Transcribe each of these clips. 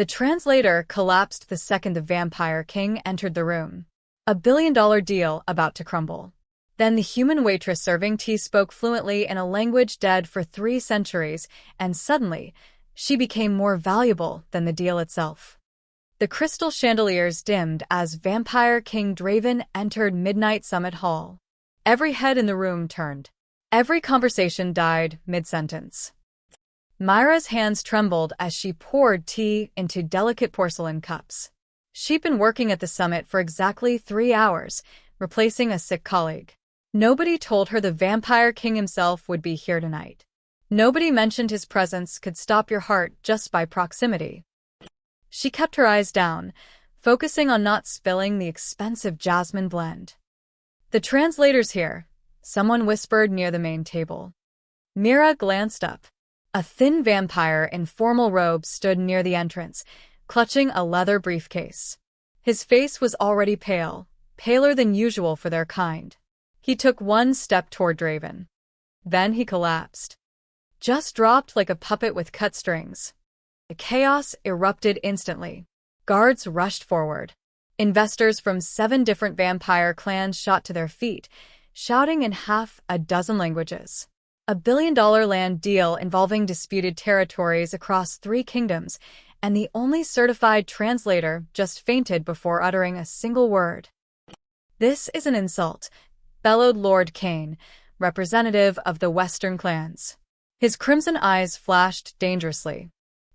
The translator collapsed the second the vampire king entered the room. A billion-dollar deal about to crumble. Then the human waitress serving tea spoke fluently in a language dead for 3 centuries, and suddenly, she became more valuable than the deal itself. The crystal chandeliers dimmed as Vampire King Draven entered Midnight Summit Hall. Every head in the room turned. Every conversation died mid-sentence. Myra's hands trembled as she poured tea into delicate porcelain cups. She'd been working at the summit for exactly 3 hours, replacing a sick colleague. Nobody told her the Vampire King himself would be here tonight. Nobody mentioned his presence could stop your heart just by proximity. She kept her eyes down, focusing on not spilling the expensive jasmine blend. "The translator's here," someone whispered near the main table. Mira glanced up. A thin vampire in formal robes stood near the entrance, clutching a leather briefcase. His face was already pale, paler than usual for their kind. He took 1 step toward Draven. Then he collapsed. Just dropped like a puppet with cut strings. The chaos erupted instantly. Guards rushed forward. Investors from 7 different vampire clans shot to their feet, shouting in half a dozen languages. A billion-dollar land deal involving disputed territories across 3 kingdoms, and the only certified translator just fainted before uttering a single word. "This is an insult," bellowed Lord Kane, representative of the Western clans. His crimson eyes flashed dangerously.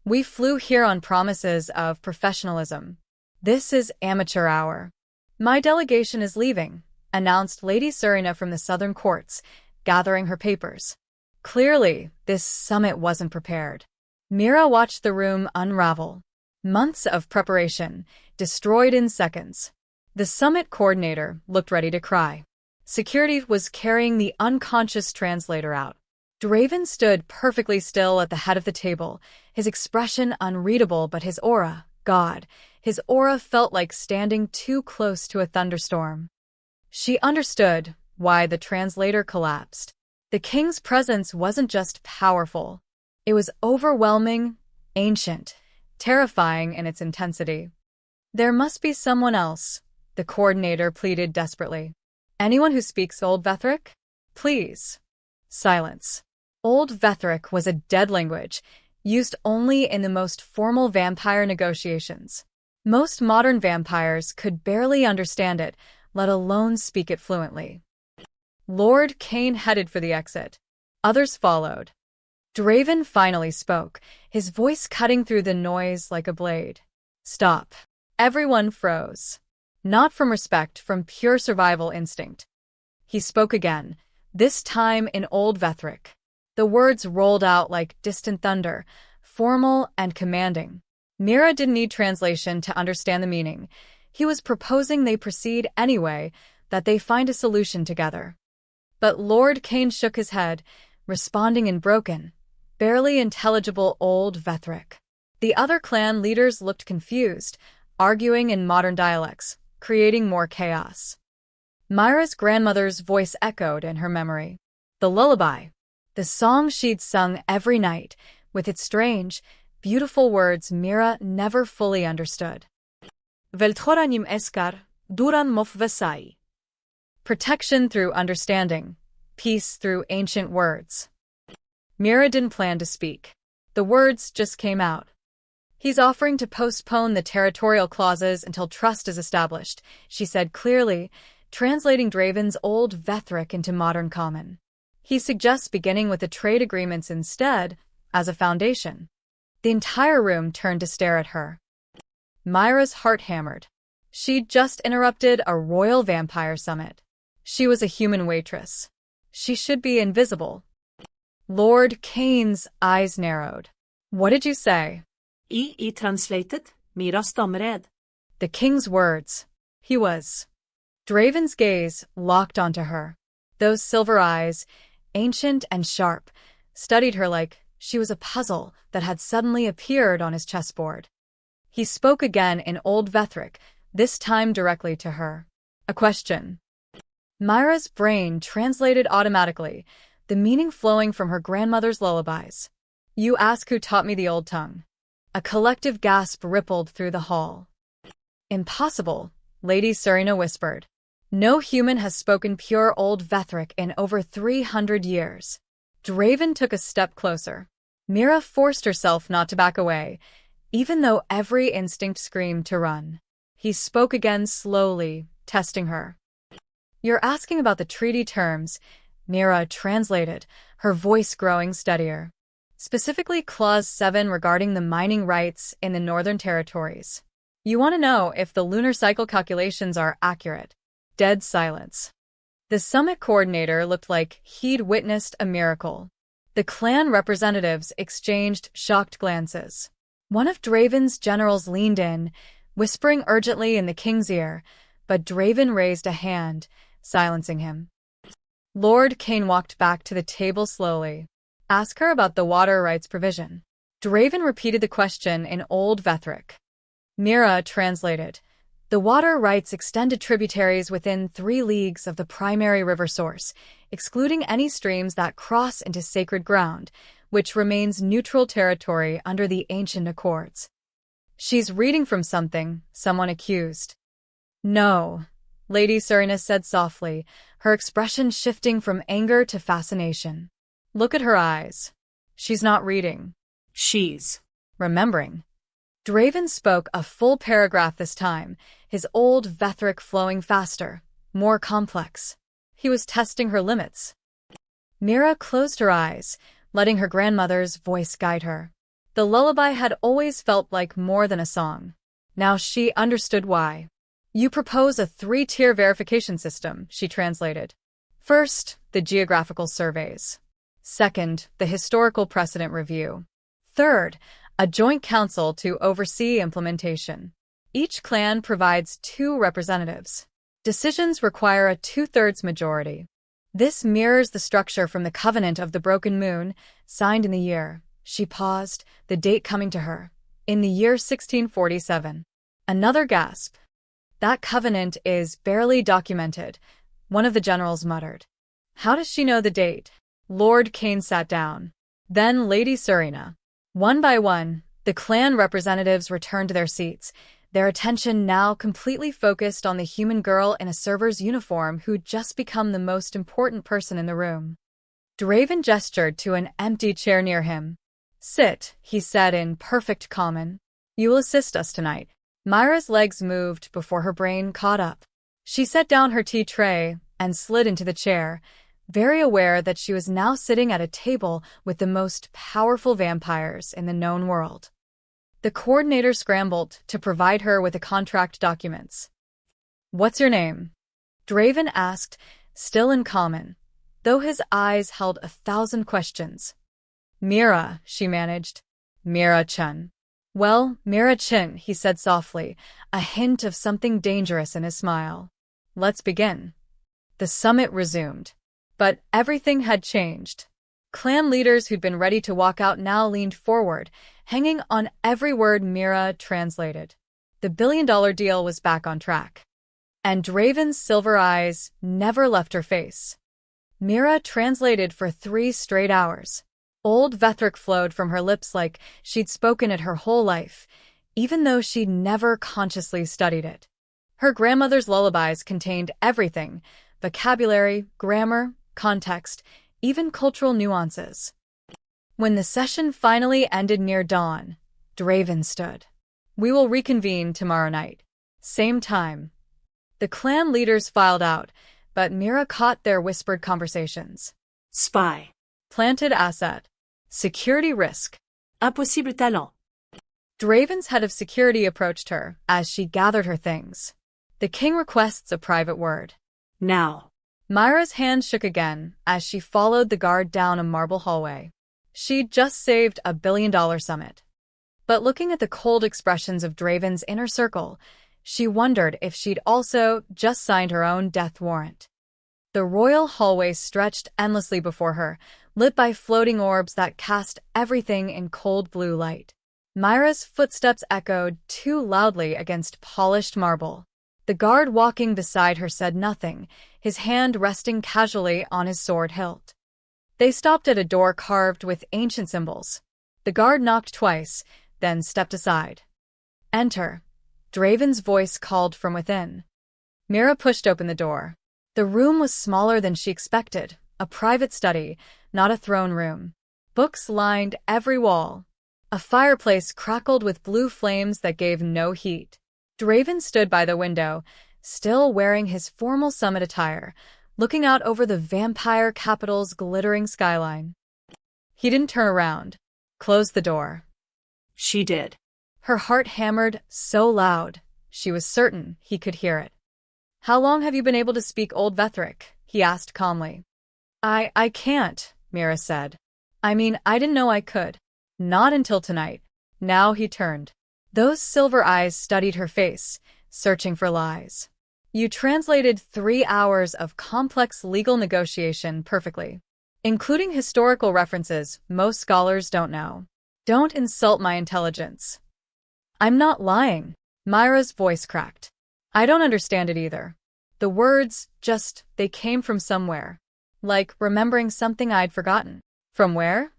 "We flew here on promises of professionalism. This is amateur hour." "My delegation is leaving," announced Lady Serena from the Southern Courts, gathering her papers. Clearly, this summit wasn't prepared. Mira watched the room unravel. Months of preparation, destroyed in seconds. The summit coordinator looked ready to cry. Security was carrying the unconscious translator out. Draven stood perfectly still at the head of the table, his expression unreadable but his aura, God, his aura felt like standing too close to a thunderstorm. She understood why the translator collapsed. The king's presence wasn't just powerful. It was overwhelming, ancient, terrifying in its intensity. "There must be someone else," the coordinator pleaded desperately. "Anyone who speaks Old Vetheric? Please." Silence. Old Vetheric was a dead language, used only in the most formal vampire negotiations. Most modern vampires could barely understand it, let alone speak it fluently. Lord Kane headed for the exit. Others followed. Draven finally spoke, his voice cutting through the noise like a blade. "Stop." Everyone froze. Not from respect, from pure survival instinct. He spoke again, this time in Old Vetheric. The words rolled out like distant thunder, formal and commanding. Mira didn't need translation to understand the meaning. He was proposing they proceed anyway, that they find a solution together. But Lord Kane shook his head, responding in broken, barely intelligible Old Vetheric. The other clan leaders looked confused, arguing in modern dialects, creating more chaos. Myra's grandmother's voice echoed in her memory. The lullaby, the song she'd sung every night, with its strange, beautiful words Mira never fully understood. Velthoranim eskar, duran mof vesai. Protection through understanding, peace through ancient words. Mira didn't plan to speak. The words just came out. "He's offering to postpone the territorial clauses until trust is established," she said clearly, translating Draven's Old Vetheric into modern common. "He suggests beginning with the trade agreements instead, as a foundation." The entire room turned to stare at her. Myra's heart hammered. She'd just interrupted a royal vampire summit. She was a human waitress. She should be invisible. Lord Kane's eyes narrowed. "What did you say?" I translated, Mira stammered. The king's words. He was. Draven's gaze locked onto her. Those silver eyes, ancient and sharp, studied her like she was a puzzle that had suddenly appeared on his chessboard. He spoke again in Old Vetheric, this time directly to her. A question. Myra's brain translated automatically, the meaning flowing from her grandmother's lullabies. "You ask who taught me the old tongue. A collective gasp rippled through the hall. Impossible, Lady Serena whispered. No human has spoken pure Old Vethric in over 300 years. Draven took a step closer. Mira forced herself not to back away, even though every instinct screamed to run. He spoke again slowly, testing her. You're asking about the treaty terms, Mira translated, her voice growing steadier. Specifically Clause 7 regarding the mining rights in the Northern Territories. You want to know if the lunar cycle calculations are accurate. Dead silence. The summit coordinator looked like he'd witnessed a miracle. The clan representatives exchanged shocked glances. One of Draven's generals leaned in, whispering urgently in the king's ear, but Draven raised a hand, silencing him. Lord Cain walked back to the table slowly. Ask her about the water rights provision. Draven repeated the question in Old Vethric. Mira translated. The water rights extend to tributaries within 3 leagues of the primary river source, excluding any streams that cross into sacred ground, which remains neutral territory under the ancient accords. She's reading from something, someone accused. No, Lady Serena said softly, her expression shifting from anger to fascination. Look at her eyes. She's not reading. She's remembering. Draven spoke a full paragraph this time, his Old Vethric flowing faster, more complex. He was testing her limits. Mira closed her eyes, letting her grandmother's voice guide her. The lullaby had always felt like more than a song. Now she understood why. You propose a 3-tier verification system, she translated. First, the geographical surveys. Second, the historical precedent review. Third, a joint council to oversee implementation. Each clan provides 2 representatives. Decisions require a 2/3 majority. This mirrors the structure from the Covenant of the Broken Moon, signed in the year. She paused, the date coming to her. In the year 1647. Another gasp. That covenant is barely documented, one of the generals muttered. How does she know the date? Lord Cain sat down. Then Lady Serena. One by one, the clan representatives returned to their seats, their attention now completely focused on the human girl in a server's uniform who'd just become the most important person in the room. Draven gestured to an empty chair near him. Sit, he said in perfect common. You will assist us tonight. Myra's legs moved before her brain caught up. She set down her tea tray and slid into the chair, very aware that she was now sitting at a table with the most powerful vampires in the known world. The coordinator scrambled to provide her with the contract documents. What's your name? Draven asked, still in common, though his eyes held 1,000 questions. Mira, she managed. Mira Chen. Well, Mira Chen, he said softly, a hint of something dangerous in his smile. Let's begin. The summit resumed. But everything had changed. Clan leaders who'd been ready to walk out now leaned forward, hanging on every word Mira translated. The billion-dollar deal was back on track. And Draven's silver eyes never left her face. Mira translated for 3 straight hours. Old Vethric flowed from her lips like she'd spoken it her whole life, even though she'd never consciously studied it. Her grandmother's lullabies contained everything: vocabulary, grammar, context, even cultural nuances. When the session finally ended near dawn, Draven stood. We will reconvene tomorrow night. Same time. The clan leaders filed out, but Mira caught their whispered conversations. Spy. Planted asset. Security risk. Impossible talent. Draven's head of security approached her as she gathered her things. The king requests a private word. Now. Myra's hand shook again as she followed the guard down a marble hallway. She'd just saved a billion-dollar summit. But looking at the cold expressions of Draven's inner circle, she wondered if she'd also just signed her own death warrant. The royal hallway stretched endlessly before her, lit by floating orbs that cast everything in cold blue light. Myra's footsteps echoed too loudly against polished marble. The guard walking beside her said nothing, his hand resting casually on his sword hilt. They stopped at a door carved with ancient symbols. The guard knocked twice, then stepped aside. "Enter," Draven's voice called from within. Mira pushed open the door. The room was smaller than she expected, a private study, not a throne room. Books lined every wall. A fireplace crackled with blue flames that gave no heat. Draven stood by the window, still wearing his formal summit attire, looking out over the vampire capital's glittering skyline. He didn't turn around, closed the door. She did. Her heart hammered so loud, she was certain he could hear it. "How long have you been able to speak Old Vethric?" he asked calmly. I can't," Mira said. "I mean, I didn't know I could. Not until tonight." Now he turned. Those silver eyes studied her face, searching for lies. "You translated 3 hours of complex legal negotiation perfectly, including historical references most scholars don't know. Don't insult my intelligence." "I'm not lying," Myra's voice cracked. "I don't understand it either. The words, they came from somewhere. Like remembering something I'd forgotten." "From where?"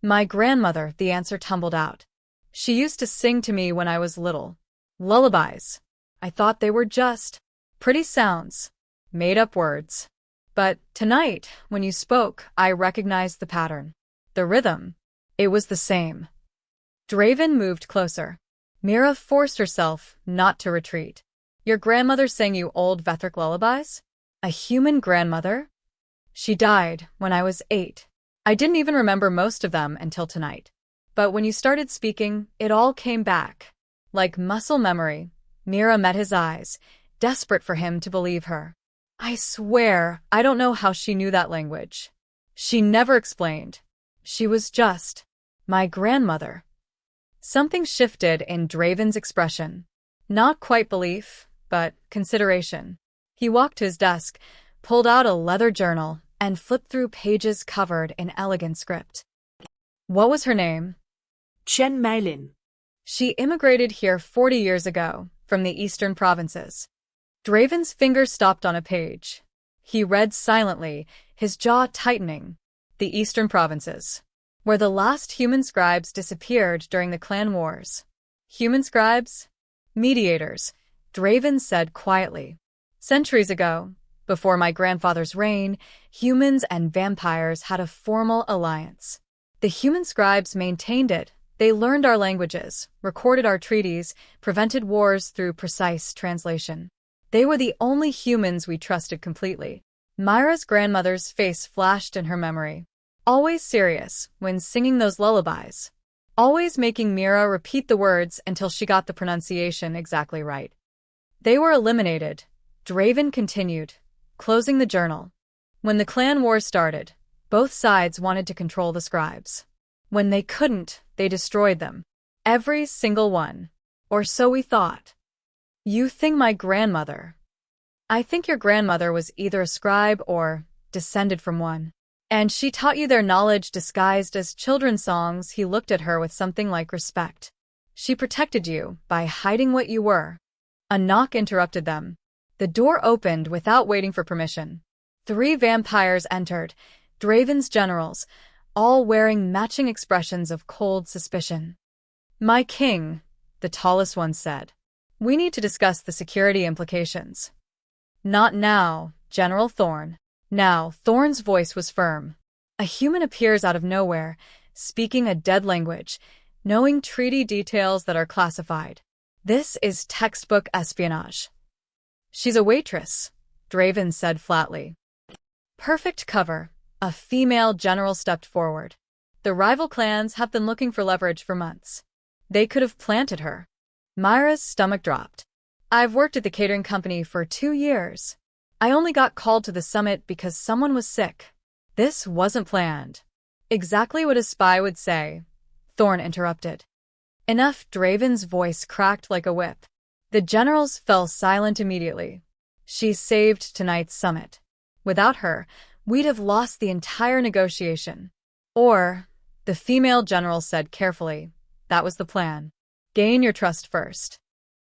"My grandmother," the answer tumbled out. "She used to sing to me when I was little. Lullabies. I thought they were just pretty sounds, made-up words. But tonight, when you spoke, I recognized the pattern. The rhythm. It was the same." Draven moved closer. Mira forced herself not to retreat. "Your grandmother sang you Old Vethric lullabies? A human grandmother?" "She died when I was 8. I didn't even remember most of them until tonight. But when you started speaking, it all came back. Like muscle memory." Mira met his eyes, desperate for him to believe her. "I swear, I don't know how she knew that language. She never explained. She was just my grandmother." Something shifted in Draven's expression. Not quite belief, but consideration. He walked to his desk, pulled out a leather journal, and flipped through pages covered in elegant script. "What was her name?" Chen Meilin. "She immigrated here 40 years ago, from the eastern provinces." Draven's finger stopped on a page. He read silently, his jaw tightening. "The eastern provinces, where the last human scribes disappeared during the clan wars." "Human scribes?" "Mediators," Draven said quietly. "Centuries ago, before my grandfather's reign, humans and vampires had a formal alliance. The human scribes maintained it. They learned our languages, recorded our treaties, prevented wars through precise translation. They were the only humans we trusted completely." Myra's grandmother's face flashed in her memory. Always serious when singing those lullabies. Always making Mira repeat the words until she got the pronunciation exactly right. "They were eliminated," Draven continued, closing the journal. "When the clan war started, both sides wanted to control the scribes. When they couldn't, they destroyed them. Every single one. Or so we thought." "You think my grandmother?" "I think your grandmother was either a scribe or descended from one. And she taught you their knowledge disguised as children's songs." He looked at her with something like respect. "She protected you by hiding what you were." A knock interrupted them. The door opened without waiting for permission. 3 vampires entered, Draven's generals, all wearing matching expressions of cold suspicion. "My king," the tallest one said. "We need to discuss the security implications." "Not now, General Thorn." Now, Thorn's voice was firm. "A human appears out of nowhere, speaking a dead language, knowing treaty details that are classified. This is textbook espionage." "She's a waitress," Draven said flatly. "Perfect cover." A female general stepped forward. "The rival clans have been looking for leverage for months. They could have planted her." Myra's stomach dropped. "I've worked at the catering company for 2 years. I only got called to the summit because someone was sick. This wasn't planned." "Exactly what a spy would say," Thorn interrupted. "Enough." Draven's voice cracked like a whip. The generals fell silent immediately. "She saved tonight's summit. Without her, we'd have lost the entire negotiation." "Or," the female general said carefully, "that was the plan. Gain your trust first.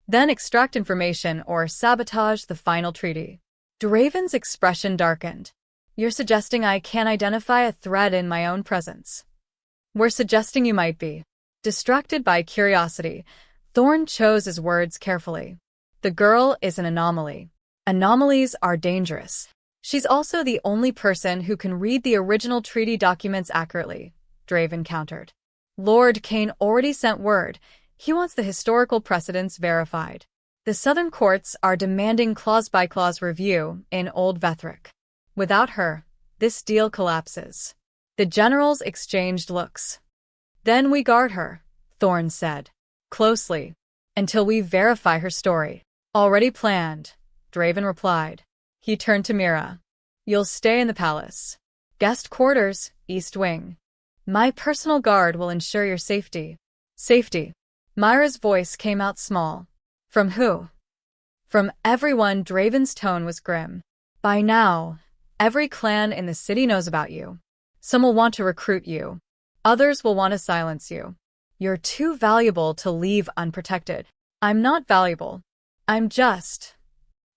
Then extract information or sabotage the final treaty." Draven's expression darkened. "You're suggesting I can't identify a threat in my own presence?" "We're suggesting you might be." Distracted by curiosity, Thorn chose his words carefully. The girl is an anomaly. Anomalies are dangerous. She's also the only person who can read the original treaty documents accurately, Draven countered. Lord Kane already sent word. He wants the historical precedents verified. The southern courts are demanding clause-by-clause review in Old Vethric. Without her, this deal collapses. The generals exchanged looks. Then we guard her, Thorn said. Closely. Until we verify her story. Already planned, Draven replied. He turned to Mira. You'll stay in the palace. Guest quarters, East Wing. My personal guard will ensure your safety. Safety. Myra's voice came out small. From who? From everyone. Draven's tone was grim. By now, every clan in the city knows about you. Some will want to recruit you. Others will want to silence you. You're too valuable to leave unprotected. I'm not valuable. I'm just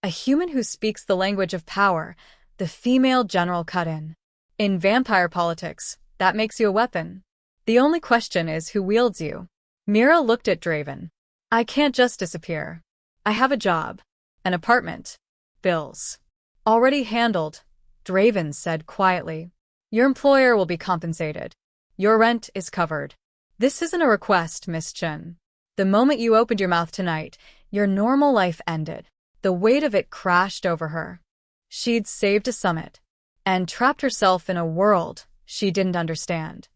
a human who speaks the language of power, the female general cut in. In vampire politics, that makes you a weapon. The only question is who wields you. Mira looked at Draven. I can't just disappear. I have a job, an apartment, bills. Already handled, Draven said quietly. Your employer will be compensated. Your rent is covered. This isn't a request, Miss Chen. The moment you opened your mouth tonight, your normal life ended. The weight of it crashed over her. She'd saved a summit and trapped herself in a world she didn't understand.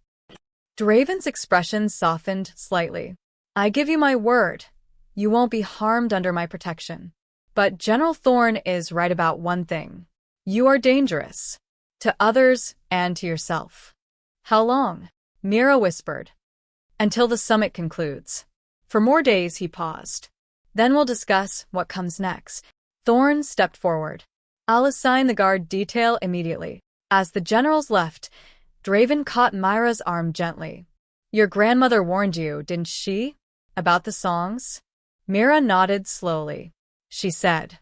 Draven's expression softened slightly. I give you my word. You won't be harmed under my protection. But General Thorn is right about one thing. You are dangerous. To others and to yourself. How long? Mira whispered. Until the summit concludes. For more days, he paused. Then we'll discuss what comes next. Thorn stepped forward. I'll assign the guard detail immediately. As the generals left, Draven caught Myra's arm gently. Your grandmother warned you, didn't she? About the songs? Mira nodded slowly. She said,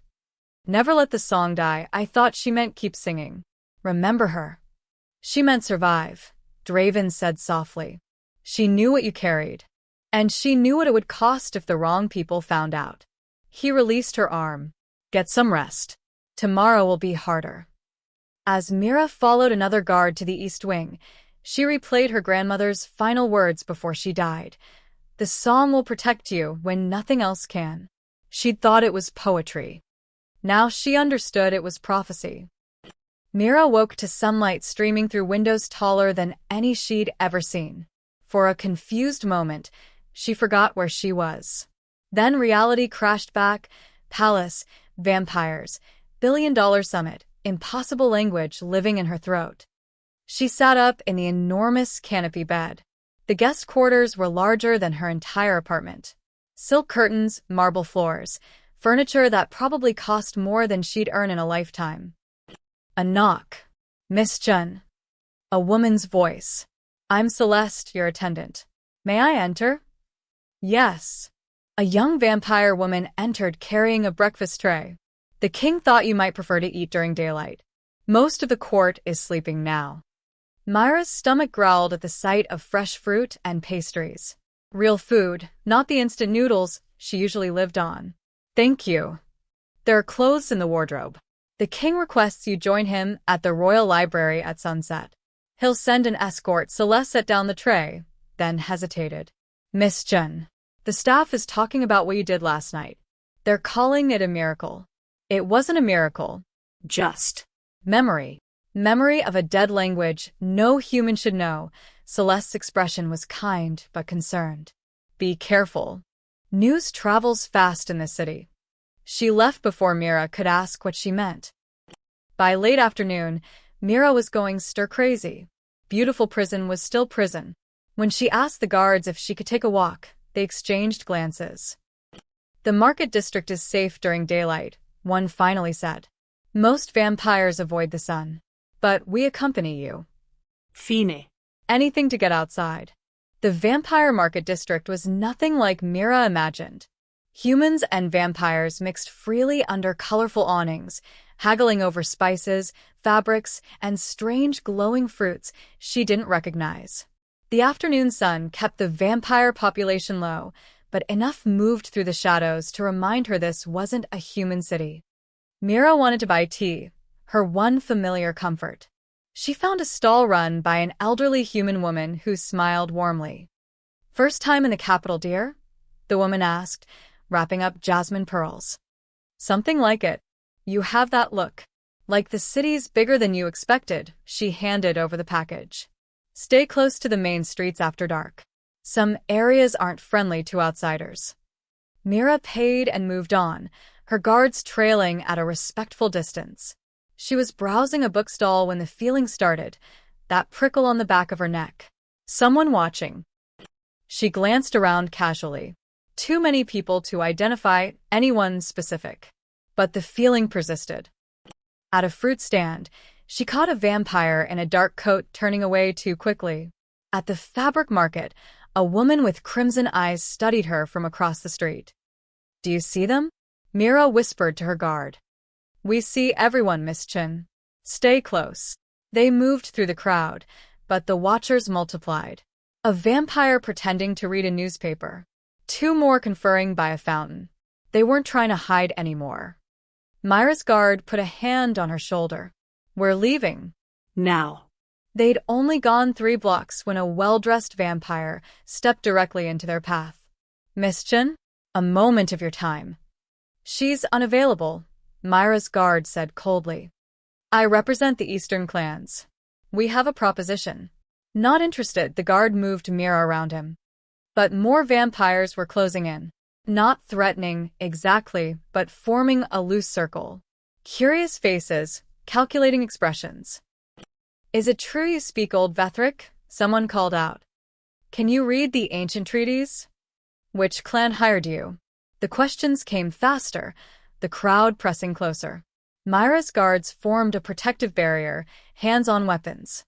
never let the song die. I thought she meant keep singing. Remember her. She meant survive, Draven said softly. She knew what you carried. And she knew what it would cost if the wrong people found out. He released her arm. Get some rest. Tomorrow will be harder. As Mira followed another guard to the East Wing, she replayed her grandmother's final words before she died. The song will protect you when nothing else can. She'd thought it was poetry. Now she understood it was prophecy. Mira woke to sunlight streaming through windows taller than any she'd ever seen. For a confused moment, she forgot where she was. Then reality crashed back. Palace, vampires, billion-dollar summit, impossible language living in her throat. She sat up in the enormous canopy bed. The guest quarters were larger than her entire apartment. Silk curtains, marble floors, furniture that probably cost more than she'd earn in a lifetime. A knock. Miss Chen. A woman's voice. I'm Celeste, your attendant. May I enter? Yes. A young vampire woman entered carrying a breakfast tray. The king thought you might prefer to eat during daylight. Most of the court is sleeping now. Myra's stomach growled at the sight of fresh fruit and pastries. Real food, not the instant noodles she usually lived on. Thank you. There are clothes in the wardrobe. The king requests you join him at the royal library at sunset. He'll send an escort. Celeste set down the tray, then hesitated. Miss Chen, the staff is talking about what you did last night. They're calling it a miracle. It wasn't a miracle. Just memory. Memory of a dead language no human should know. Celeste's expression was kind but concerned. Be careful. News travels fast in this city. She left before Mira could ask what she meant. By late afternoon, Mira was going stir-crazy. Beautiful prison was still prison. When she asked the guards if she could take a walk, they exchanged glances. The market district is safe during daylight, one finally said. Most vampires avoid the sun. But we accompany you. Fine. Anything to get outside. The vampire market district was nothing like Mira imagined. Humans and vampires mixed freely under colorful awnings, haggling over spices, fabrics, and strange glowing fruits she didn't recognize. The afternoon sun kept the vampire population low, but enough moved through the shadows to remind her this wasn't a human city. Mira wanted to buy tea, her one familiar comfort. She found a stall run by an elderly human woman who smiled warmly. "First time in the capital, dear?" the woman asked, wrapping up jasmine pearls. "Something like it. You have that look. Like the city's bigger than you expected." She handed over the package. "Stay close to the main streets after dark. Some areas aren't friendly to outsiders." Mira paid and moved on, her guards trailing at a respectful distance. She was browsing a bookstall when the feeling started, that prickle on the back of her neck. Someone watching. She glanced around casually. Too many people to identify anyone specific. But the feeling persisted. At a fruit stand, she caught a vampire in a dark coat turning away too quickly. At the fabric market, a woman with crimson eyes studied her from across the street. "Do you see them?" Mira whispered to her guard. "We see everyone, Miss Chin. Stay close." They moved through the crowd, but the watchers multiplied. A vampire pretending to read a newspaper. Two more conferring by a fountain. They weren't trying to hide anymore. Myra's guard put a hand on her shoulder. "We're leaving." Now. They'd only gone 3 blocks when a well-dressed vampire stepped directly into their path. "Miss Chin, a moment of your time." "She's unavailable," Myra's guard said coldly. "I represent the Eastern clans. We have a proposition." Not interested, the guard moved Mira around him. But more vampires were closing in. Not threatening, exactly, but forming a loose circle. Curious faces, calculating expressions. "Is it true you speak Old Vethric?" someone called out. "Can you read the ancient treaties?" "Which clan hired you?" The questions came faster, the crowd pressing closer. Myra's guards formed a protective barrier, hands on weapons.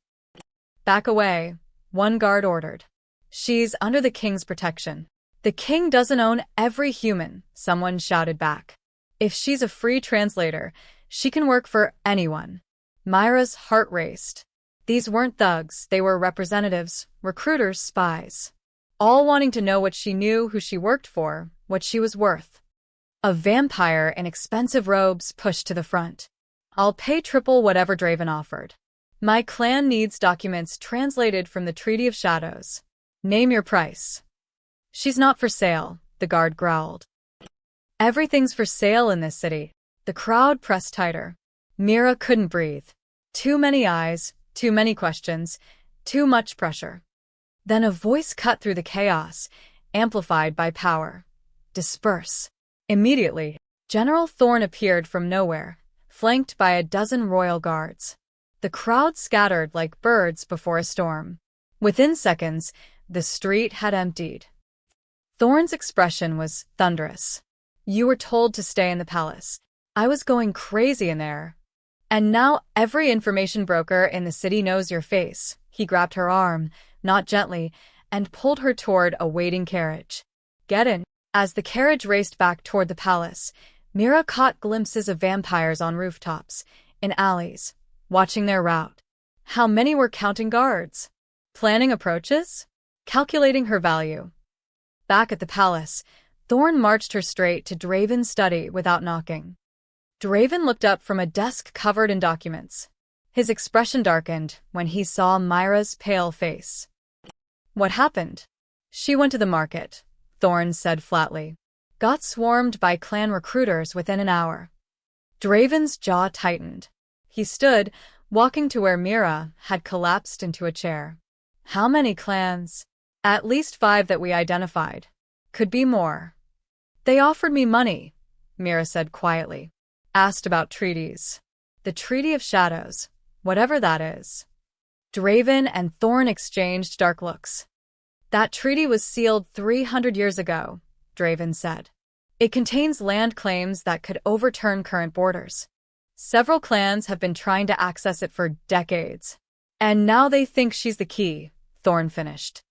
"Back away," one guard ordered. "She's under the king's protection." "The king doesn't own every human," someone shouted back. "If she's a free translator, she can work for anyone." Myra's heart raced. These weren't thugs, they were representatives, recruiters, spies. All wanting to know what she knew, who she worked for, what she was worth. A vampire in expensive robes pushed to the front. "I'll pay triple whatever Draven offered. My clan needs documents translated from the Treaty of Shadows. Name your price." "She's not for sale," the guard growled. "Everything's for sale in this city." The crowd pressed tighter. Mira couldn't breathe. Too many eyes, too many questions, too much pressure. Then a voice cut through the chaos, amplified by power. "Disperse." Immediately, General Thorn appeared from nowhere, flanked by a dozen royal guards. The crowd scattered like birds before a storm. Within seconds, the street had emptied. Thorn's expression was thunderous. "You were told to stay in the palace. I was going crazy in there. And now every information broker in the city knows your face." He grabbed her arm, not gently, and pulled her toward a waiting carriage. "Get in." As the carriage raced back toward the palace, Mira caught glimpses of vampires on rooftops, in alleys, watching their route. How many were counting guards? Planning approaches? Calculating her value? Back at the palace, Thorn marched her straight to Draven's study without knocking. Draven looked up from a desk covered in documents. His expression darkened when he saw Myra's pale face. "What happened?" "She went to the market," Thorn said flatly. "Got swarmed by clan recruiters within an hour." Draven's jaw tightened. He stood, walking to where Mira had collapsed into a chair. "How many clans?" "At least 5 that we identified. Could be more." "They offered me money," Mira said quietly. "Asked about treaties." "The Treaty of Shadows, whatever that is." Draven and Thorn exchanged dark looks. "That treaty was sealed 300 years ago," Draven said. "It contains land claims that could overturn current borders. Several clans have been trying to access it for decades. And now they think she's the key," Thorn finished.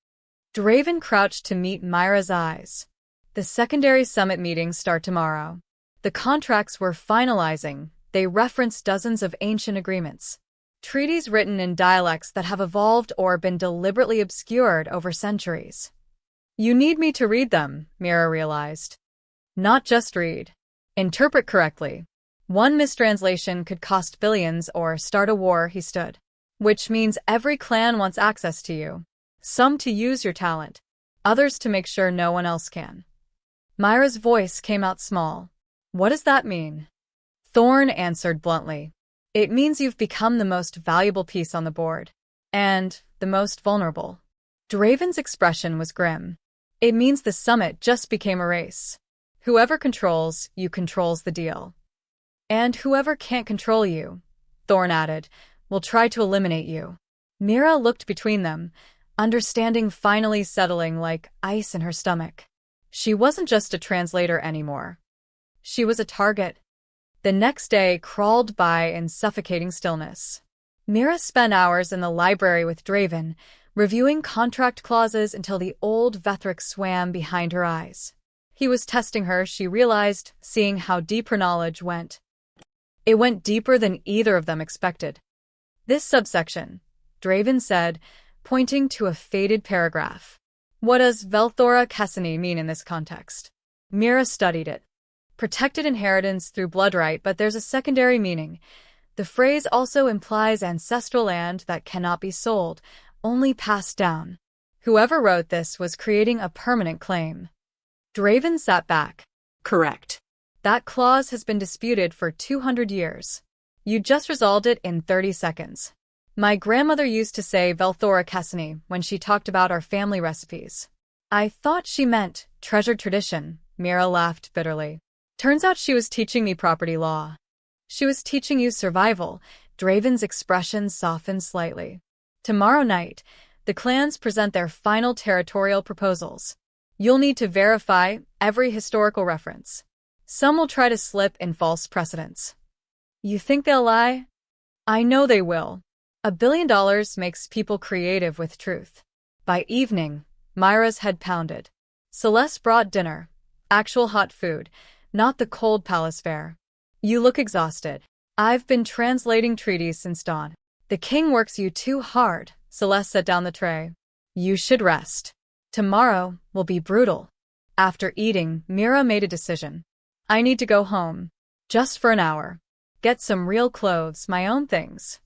Draven crouched to meet Myra's eyes. "The secondary summit meetings start tomorrow. The contracts we're finalizing, they reference dozens of ancient agreements. Treaties written in dialects that have evolved or been deliberately obscured over centuries. You need me to read them, Mira realized. Not just read. Interpret correctly. One mistranslation could cost billions or start a war, he stood. Which means every clan wants access to you. Some to use your talent, others to make sure no one else can. Myra's voice came out small. What does that mean? Thorn answered bluntly. It means you've become the most valuable piece on the board. And the most vulnerable. Draven's expression was grim. It means the summit just became a race. Whoever controls you controls the deal. And whoever can't control you, Thorn added, will try to eliminate you. Mira looked between them, understanding finally settling like ice in her stomach. She wasn't just a translator anymore. She was a target. The next day crawled by in suffocating stillness. Mira spent hours in the library with Draven, reviewing contract clauses until the old Vethric swam behind her eyes. He was testing her, she realized, seeing how deep her knowledge went. It went deeper than either of them expected. This subsection, Draven said, pointing to a faded paragraph. What does Velthora Cassini mean in this context? Mira studied it. Protected inheritance through bloodright, but there's a secondary meaning. The phrase also implies ancestral land that cannot be sold, only passed down. Whoever wrote this was creating a permanent claim. Draven sat back. Correct. That clause has been disputed for 200 years. You just resolved it in 30 seconds. My grandmother used to say Velthora Cassini when she talked about our family recipes. I thought she meant treasured tradition, Mira laughed bitterly. Turns out she was teaching me property law. She was teaching you survival. Draven's expression softened slightly. Tomorrow night, the clans present their final territorial proposals. You'll need to verify every historical reference. Some will try to slip in false precedents. You think they'll lie? I know they will. $1 billion makes people creative with truth. By evening, Myra's head pounded. Celeste brought dinner. Actual hot food, not the cold palace fare. You look exhausted. I've been translating treaties since dawn. The king works you too hard, Celeste set down the tray. You should rest. Tomorrow will be brutal. After eating, Mira made a decision. I need to go home. Just for an hour. Get some real clothes, my own things.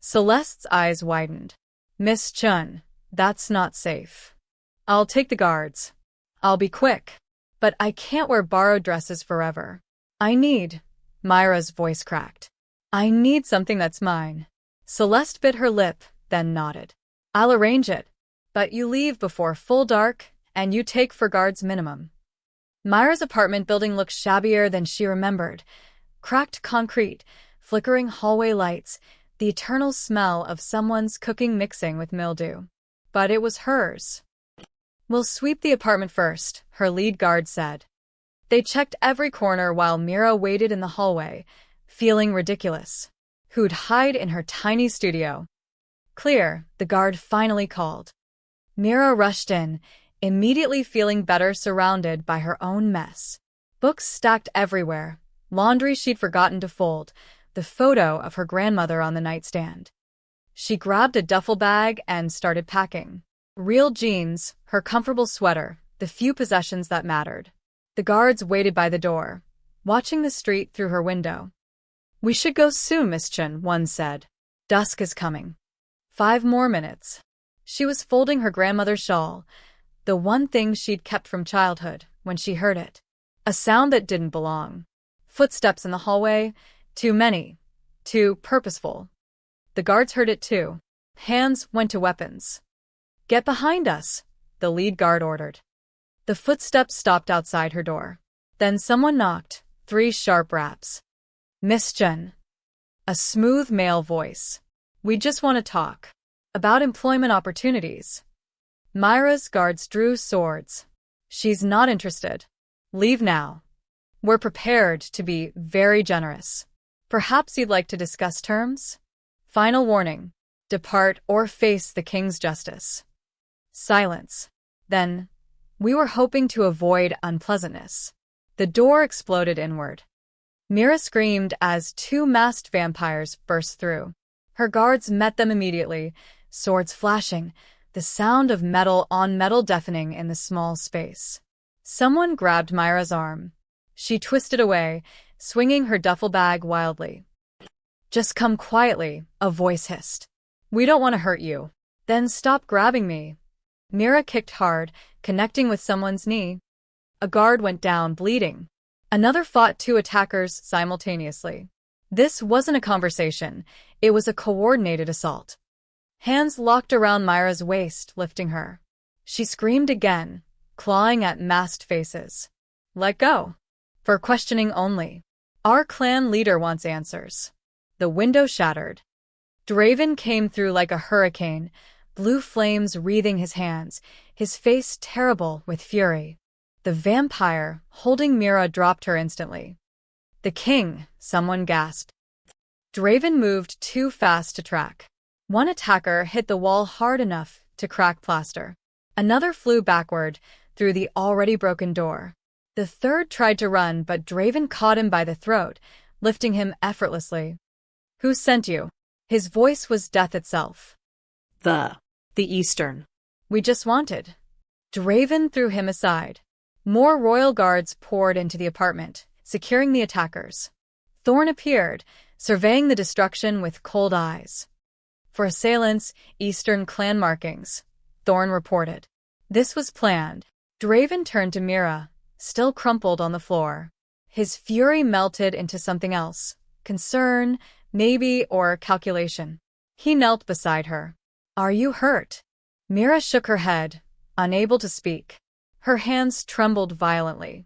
Celeste's eyes widened. Miss Chun, that's not safe. I'll take the guards. I'll be quick. But I can't wear borrowed dresses forever. Myra's voice cracked. I need something that's mine. Celeste bit her lip, then nodded. I'll arrange it. But you leave before full dark, and you take for guards minimum. Myra's apartment building looked shabbier than she remembered. Cracked concrete, flickering hallway lights, the eternal smell of someone's cooking mixing with mildew. But it was hers. We'll sweep the apartment first, her lead guard said. They checked every corner while Mira waited in the hallway, feeling ridiculous. Who'd hide in her tiny studio? Clear, the guard finally called. Mira rushed in, immediately feeling better surrounded by her own mess. Books stacked everywhere, laundry she'd forgotten to fold, the photo of her grandmother on the nightstand. She grabbed a duffel bag and started packing. Real jeans, her comfortable sweater, the few possessions that mattered. The guards waited by the door, watching the street through her window. We should go soon, Miss Chun, one said. Dusk is coming. 5 more minutes. She was folding her grandmother's shawl, the one thing she'd kept from childhood, when she heard it. A sound that didn't belong. Footsteps in the hallway, too many, too purposeful. The guards heard it too. Hands went to weapons. Get behind us, the lead guard ordered. The footsteps stopped outside her door. Then someone knocked, 3 sharp raps. Miss Chun. A smooth male voice. We just want to talk. About employment opportunities. Myra's guards drew swords. She's not interested. Leave now. We're prepared to be very generous. Perhaps you'd like to discuss terms? Final warning. Depart or face the king's justice. Silence. Then, we were hoping to avoid unpleasantness. The door exploded inward. Mira screamed as 2 masked vampires burst through. Her guards met them immediately, swords flashing, the sound of metal on metal deafening in the small space. Someone grabbed Myra's arm. She twisted away, swinging her duffel bag wildly. "Just come quietly," a voice hissed. "We don't want to hurt you." "Then stop grabbing me." Myra kicked hard, connecting with someone's knee. A guard went down, bleeding. Another fought two attackers simultaneously. This wasn't a conversation, it was a coordinated assault. Hands locked around Myra's waist, lifting her. She screamed again, clawing at masked faces. "Let go. For questioning only. Our clan leader wants answers." The window shattered. Draven came through like a hurricane, blue flames wreathing his hands, his face terrible with fury. The vampire, holding Myra, dropped her instantly. "The king," someone gasped. Draven moved too fast to track. One attacker hit the wall hard enough to crack plaster. Another flew backward, through the already broken door. The third tried to run, but Draven caught him by the throat, lifting him effortlessly. "Who sent you?" His voice was death itself. The Eastern. "We just wanted." Draven threw him aside. More royal guards poured into the apartment, securing the attackers. Thorn appeared, surveying the destruction with cold eyes. "For assailants, Eastern clan markings," Thorn reported. This was planned. Draven turned to Myra, still crumpled on the floor. His fury melted into something else. Concern, maybe, or calculation. He knelt beside her. "Are you hurt?" Myra shook her head, unable to speak. Her hands trembled violently.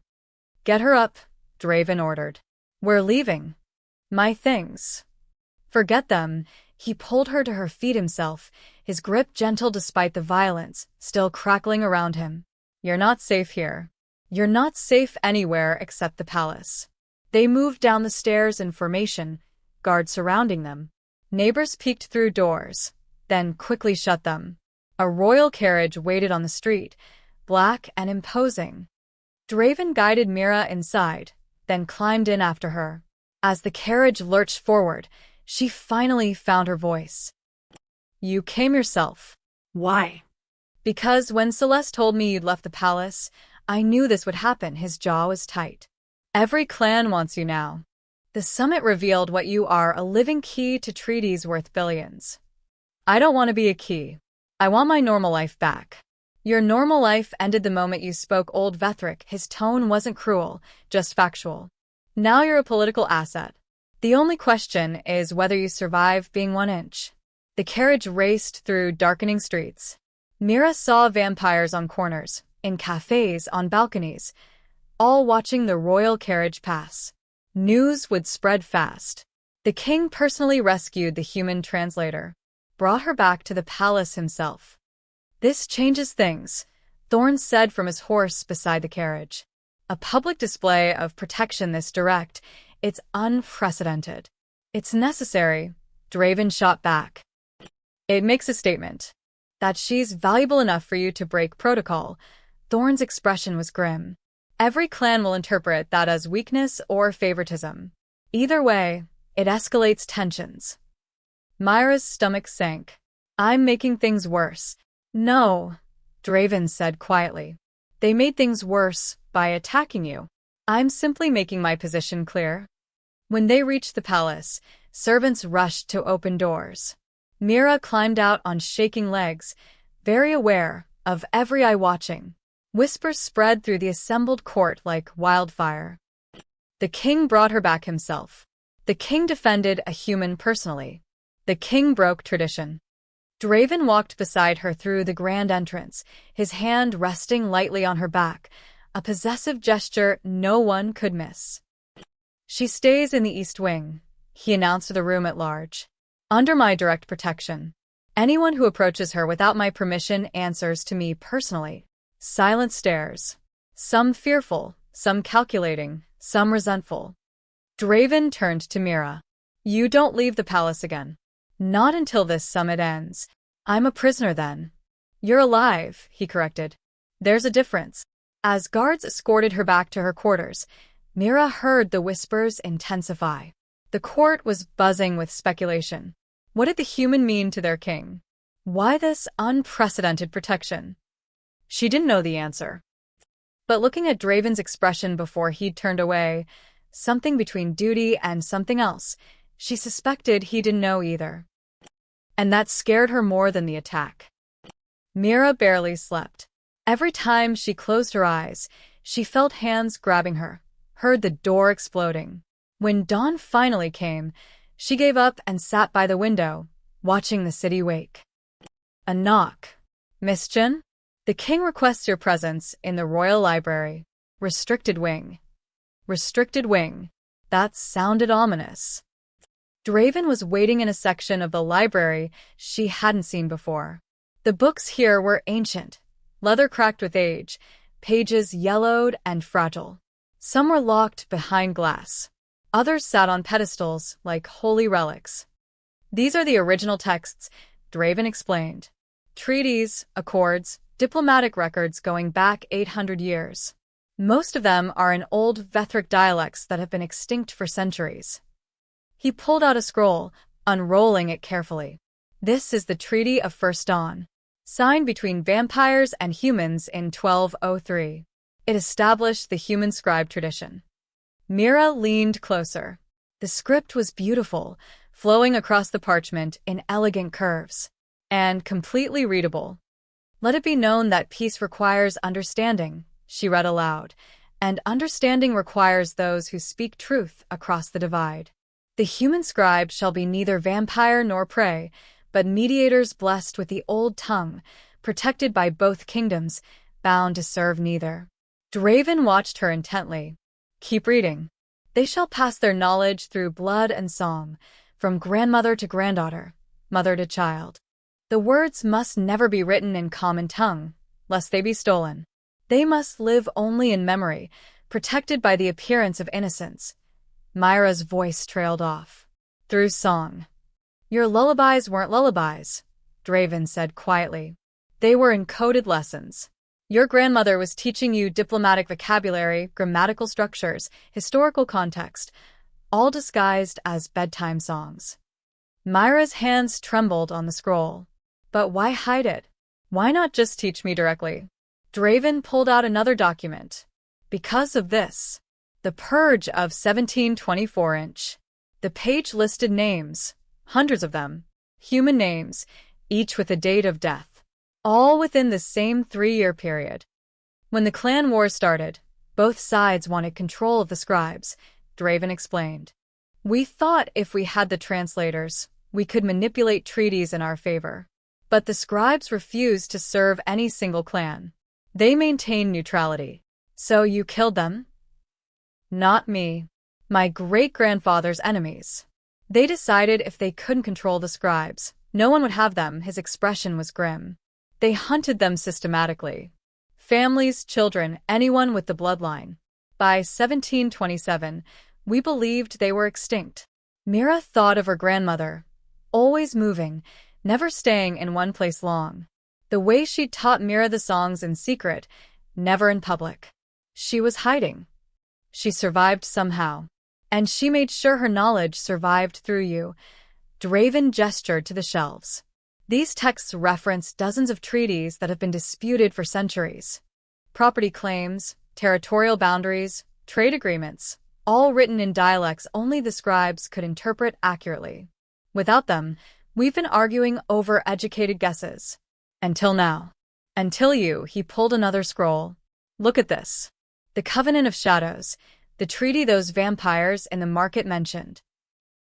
"Get her up," Draven ordered. "We're leaving." "My things." "Forget them." He pulled her to her feet himself, his grip gentle despite the violence, still crackling around him. "You're not safe here. You're not safe anywhere except the palace." They moved down the stairs in formation, guards surrounding them. Neighbors peeked through doors, then quickly shut them. A royal carriage waited on the street, black and imposing. Draven guided Myra inside, then climbed in after her. As the carriage lurched forward, she finally found her voice. "You came yourself." "Why?" "Because when Celeste told me you'd left the palace, I knew this would happen." His jaw was tight. "Every clan wants you now. The summit revealed what you are, a living key to treaties worth billions. I don't want to be a key. I want my normal life back." "Your normal life ended the moment you spoke Old Vethric." His tone wasn't cruel, just factual. "Now you're a political asset. The only question is whether you survive being 1 inch." The carriage raced through darkening streets. Myra saw vampires on corners, in cafes, on balconies, all watching the royal carriage pass. News would spread fast. The king personally rescued the human translator, brought her back to the palace himself. "This changes things," Thorn said from his horse beside the carriage. "A public display of protection this direct, it's unprecedented." "It's necessary," Draven shot back. "It makes a statement. That she's valuable enough for you to break protocol." Thorn's expression was grim. "Every clan will interpret that as weakness or favoritism. Either way, it escalates tensions." Myra's stomach sank. "I'm making things worse." "No," Draven said quietly. "They made things worse by attacking you. I'm simply making my position clear." When they reached the palace, servants rushed to open doors. Myra climbed out on shaking legs, very aware of every eye watching. Whispers spread through the assembled court like wildfire. The king brought her back himself. The king defended a human personally. The king broke tradition. Draven walked beside her through the grand entrance, his hand resting lightly on her back, a possessive gesture no one could miss. "She stays in the East Wing," he announced to the room at large. "Under my direct protection. Anyone who approaches her without my permission answers to me personally." Silent stares. Some fearful, some calculating, some resentful. Draven turned to Myra. "You don't leave the palace again. Not until this summit ends." "I'm a prisoner then." "You're alive," he corrected. "There's a difference." As guards escorted her back to her quarters, Myra heard the whispers intensify. The court was buzzing with speculation. What did the human mean to their king? Why this unprecedented protection? She didn't know the answer. But looking at Draven's expression before he'd turned away, something between duty and something else, she suspected he didn't know either. And that scared her more than the attack. Mira barely slept. Every time she closed her eyes, she felt hands grabbing her, heard the door exploding. When dawn finally came, she gave up and sat by the window, watching the city wake. A knock. Miss Jin? The king requests your presence in the royal library. Restricted wing. Restricted wing. That sounded ominous. Draven was waiting in a section of the library she hadn't seen before. The books here were ancient, leather cracked with age, pages yellowed and fragile. Some were locked behind glass. Others sat on pedestals like holy relics. These are the original texts, Draven explained. Treaties, accords, diplomatic records going back 800 years. Most of them are in old Vethric dialects that have been extinct for centuries. He pulled out a scroll, unrolling it carefully. This is the Treaty of First Dawn, signed between vampires and humans in 1203. It established the human scribe tradition. Mira leaned closer. The script was beautiful, flowing across the parchment in elegant curves, and completely readable. Let it be known that peace requires understanding, she read aloud, and understanding requires those who speak truth across the divide. The human scribe shall be neither vampire nor prey, but mediators blessed with the old tongue, protected by both kingdoms, bound to serve neither. Draven watched her intently. Keep reading. They shall pass their knowledge through blood and song, from grandmother to granddaughter, mother to child. The words must never be written in common tongue, lest they be stolen. They must live only in memory, protected by the appearance of innocence. Myra's voice trailed off. Through song. Your lullabies weren't lullabies, Draven said quietly. They were encoded lessons. Your grandmother was teaching you diplomatic vocabulary, grammatical structures, historical context, all disguised as bedtime songs. Myra's hands trembled on the scroll. But why hide it? Why not just teach me directly? Draven pulled out another document. Because of this. The Purge of 1724-inch. The page listed names, hundreds of them, human names, each with a date of death, all within the same 3-year period. When the clan war started, both sides wanted control of the scribes, Draven explained. We thought if we had the translators, we could manipulate treaties in our favor. But the scribes refused to serve any single clan. They maintained neutrality. So you killed them? Not me. My great-grandfather's enemies. They decided if they couldn't control the scribes, no one would have them. His expression was grim. They hunted them systematically. Families, children, anyone with the bloodline. By 1727, we believed they were extinct. Mira thought of her grandmother, always moving, never staying in one place long. The way she'd taught Mira the songs in secret, never in public. She was hiding. She survived somehow. And she made sure her knowledge survived through you. Draven gestured to the shelves. These texts reference dozens of treaties that have been disputed for centuries. Property claims, territorial boundaries, trade agreements, all written in dialects only the scribes could interpret accurately. Without them, we've been arguing over educated guesses. Until now. Until you, he pulled another scroll. Look at this. The Covenant of Shadows, the treaty those vampires in the market mentioned.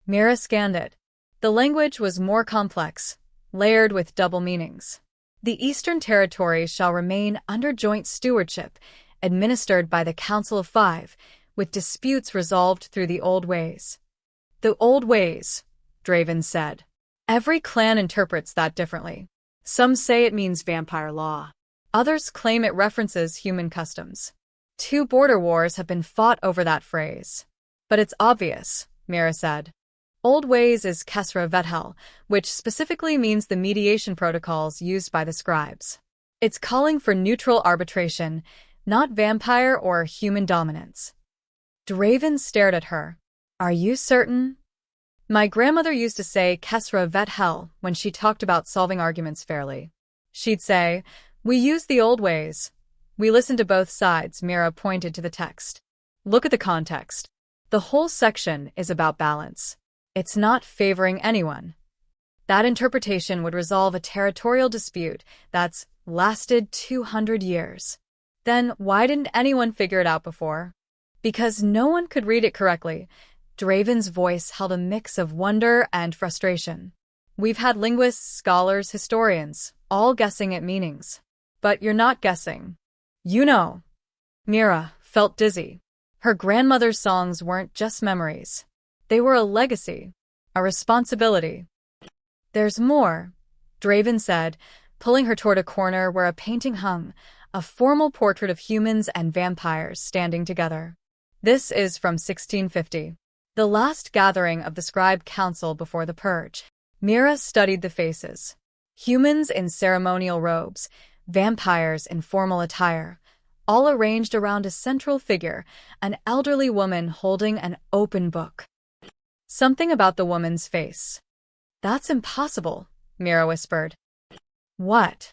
Mira scanned it. The language was more complex, layered with double meanings. The Eastern Territories shall remain under joint stewardship, administered by the Council of Five, with disputes resolved through the old ways. The old ways, Draven said. Every clan interprets that differently. Some say it means vampire law. Others claim it references human customs. 2 border wars have been fought over that phrase. But it's obvious, Mira said. Old ways is Kesra Vethel, which specifically means the mediation protocols used by the scribes. It's calling for neutral arbitration, not vampire or human dominance. Draven stared at her. Are you certain? My grandmother used to say Kesra vet hell when she talked about solving arguments fairly. She'd say, "We use the old ways. We listen to both sides." Mira pointed to the text. Look at the context. The whole section is about balance. It's not favoring anyone. That interpretation would resolve a territorial dispute that's lasted 200 years. Then why didn't anyone figure it out before? Because no one could read it correctly. Draven's voice held a mix of wonder and frustration. We've had linguists, scholars, historians, all guessing at meanings. But you're not guessing. You know. Mira felt dizzy. Her grandmother's songs weren't just memories. They were a legacy, a responsibility. There's more, Draven said, pulling her toward a corner where a painting hung, a formal portrait of humans and vampires standing together. This is from 1650, the last gathering of the scribe council before the purge. Mira studied the faces. Humans in ceremonial robes, vampires in formal attire, all arranged around a central figure, an elderly woman holding an open book. Something about the woman's face. That's impossible, Mira whispered. What?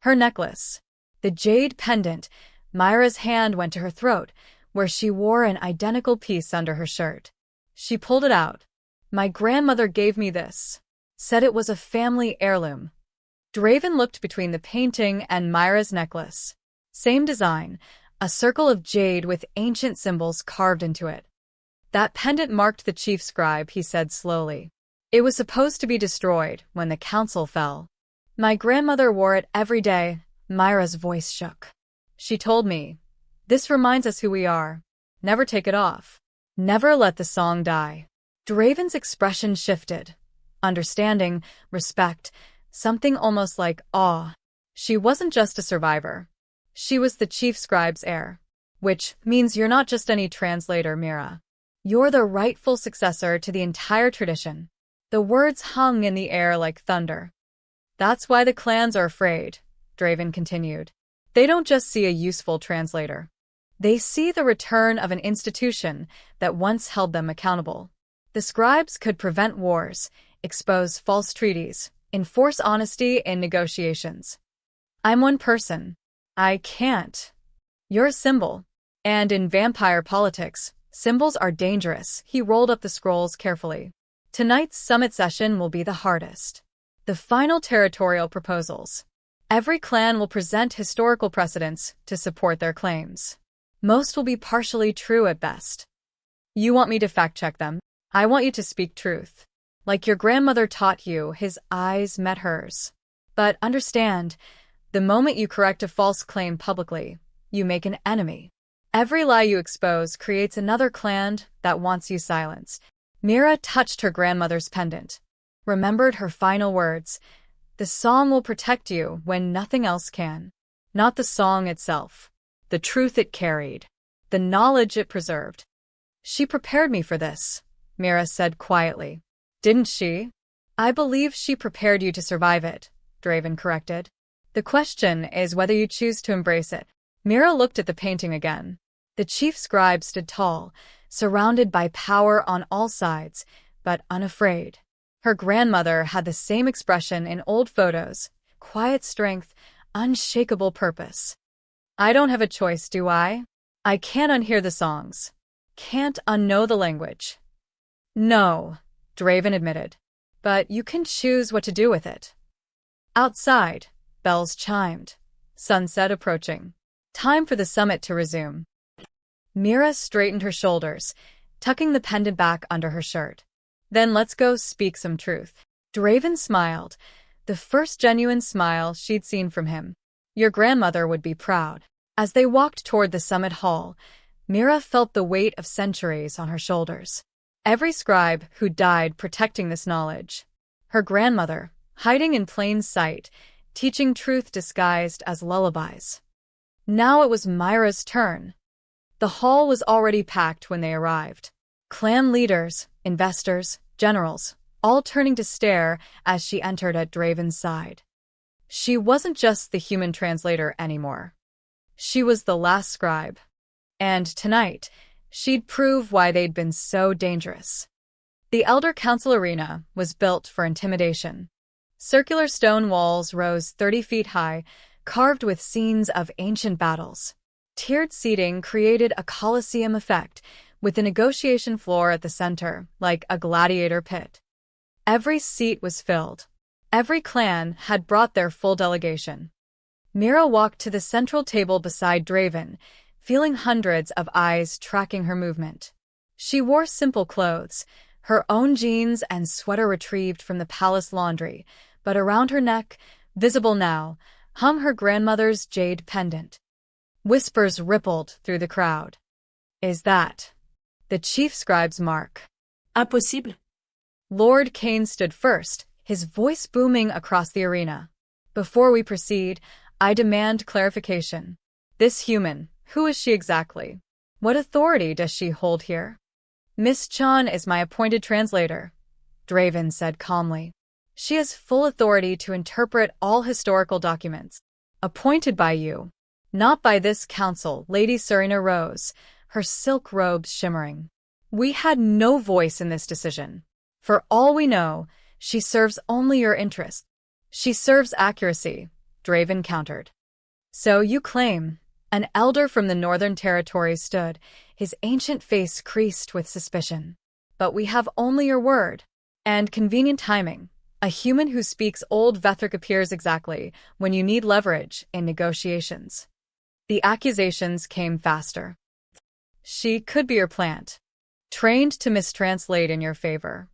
Her necklace. The jade pendant. Myra's hand went to her throat, where she wore an identical piece under her shirt. She pulled it out. My grandmother gave me this. Said it was a family heirloom. Draven looked between the painting and Myra's necklace. Same design, a circle of jade with ancient symbols carved into it. That pendant marked the chief scribe, he said slowly. It was supposed to be destroyed when the council fell. My grandmother wore it every day. Myra's voice shook. She told me, "This reminds us who we are. Never take it off. Never let the song die." Draven's expression shifted. Understanding, respect, something almost like awe. She wasn't just a survivor. She was the chief scribe's heir. Which means you're not just any translator, Mira. You're the rightful successor to the entire tradition. The words hung in the air like thunder. That's why the clans are afraid, Draven continued. They don't just see a useful translator. They see the return of an institution that once held them accountable. The scribes could prevent wars, expose false treaties, enforce honesty in negotiations. I'm one person. I can't. You're a symbol. And in vampire politics, symbols are dangerous. He rolled up the scrolls carefully. Tonight's summit session will be the hardest. The final territorial proposals. Every clan will present historical precedents to support their claims. Most will be partially true at best. You want me to fact-check them? I want you to speak truth. Like your grandmother taught you. His eyes met hers. But understand, the moment you correct a false claim publicly, you make an enemy. Every lie you expose creates another clan that wants you silenced. Mira touched her grandmother's pendant. Remembered her final words. The song will protect you when nothing else can. Not the song itself. The truth it carried. The knowledge it preserved. She prepared me for this, Mira said quietly. Didn't she? I believe she prepared you to survive it, Draven corrected. The question is whether you choose to embrace it. Mira looked at the painting again. The chief scribe stood tall, surrounded by power on all sides, but unafraid. Her grandmother had the same expression in old photos, quiet strength, unshakable purpose. I don't have a choice, do I? I can't unhear the songs. Can't unknow the language. No, Draven admitted. But you can choose what to do with it. Outside, bells chimed. Sunset approaching. Time for the summit to resume. Mira straightened her shoulders, tucking the pendant back under her shirt. Then let's go speak some truth. Draven smiled, the first genuine smile she'd seen from him. Your grandmother would be proud. As they walked toward the summit hall, Mira felt the weight of centuries on her shoulders. Every scribe who died protecting this knowledge. Her grandmother, hiding in plain sight, teaching truth disguised as lullabies. Now it was Myra's turn. The hall was already packed when they arrived. Clan leaders, investors, generals, all turning to stare as she entered at Draven's side. She wasn't just the human translator anymore. She was the last scribe. And tonight, she'd prove why they'd been so dangerous. The Elder Council Arena was built for intimidation. Circular stone walls rose 30 feet high, carved with scenes of ancient battles. Tiered seating created a coliseum effect, with the negotiation floor at the center, like a gladiator pit. Every seat was filled. Every clan had brought their full delegation. Mira walked to the central table beside Draven, feeling hundreds of eyes tracking her movement. She wore simple clothes, her own jeans and sweater retrieved from the palace laundry, but around her neck, visible now, hung her grandmother's jade pendant. Whispers rippled through the crowd. Is that the chief scribe's mark? Impossible. Lord Kane stood first, his voice booming across the arena. Before we proceed, I demand clarification. This human, who is she exactly? What authority does she hold here? Miss Chan is my appointed translator, Draven said calmly. She has full authority to interpret all historical documents. Appointed by you, not by this council. Lady Serena rose, her silk robes shimmering. We had no voice in this decision. For all we know, she serves only your interests. She serves accuracy, Draven countered. So you claim. An elder from the Northern Territories stood, his ancient face creased with suspicion. But we have only your word. And convenient timing. A human who speaks Old Vethric appears exactly when you need leverage in negotiations. The accusations came faster. She could be your plant, trained to mistranslate in your favor.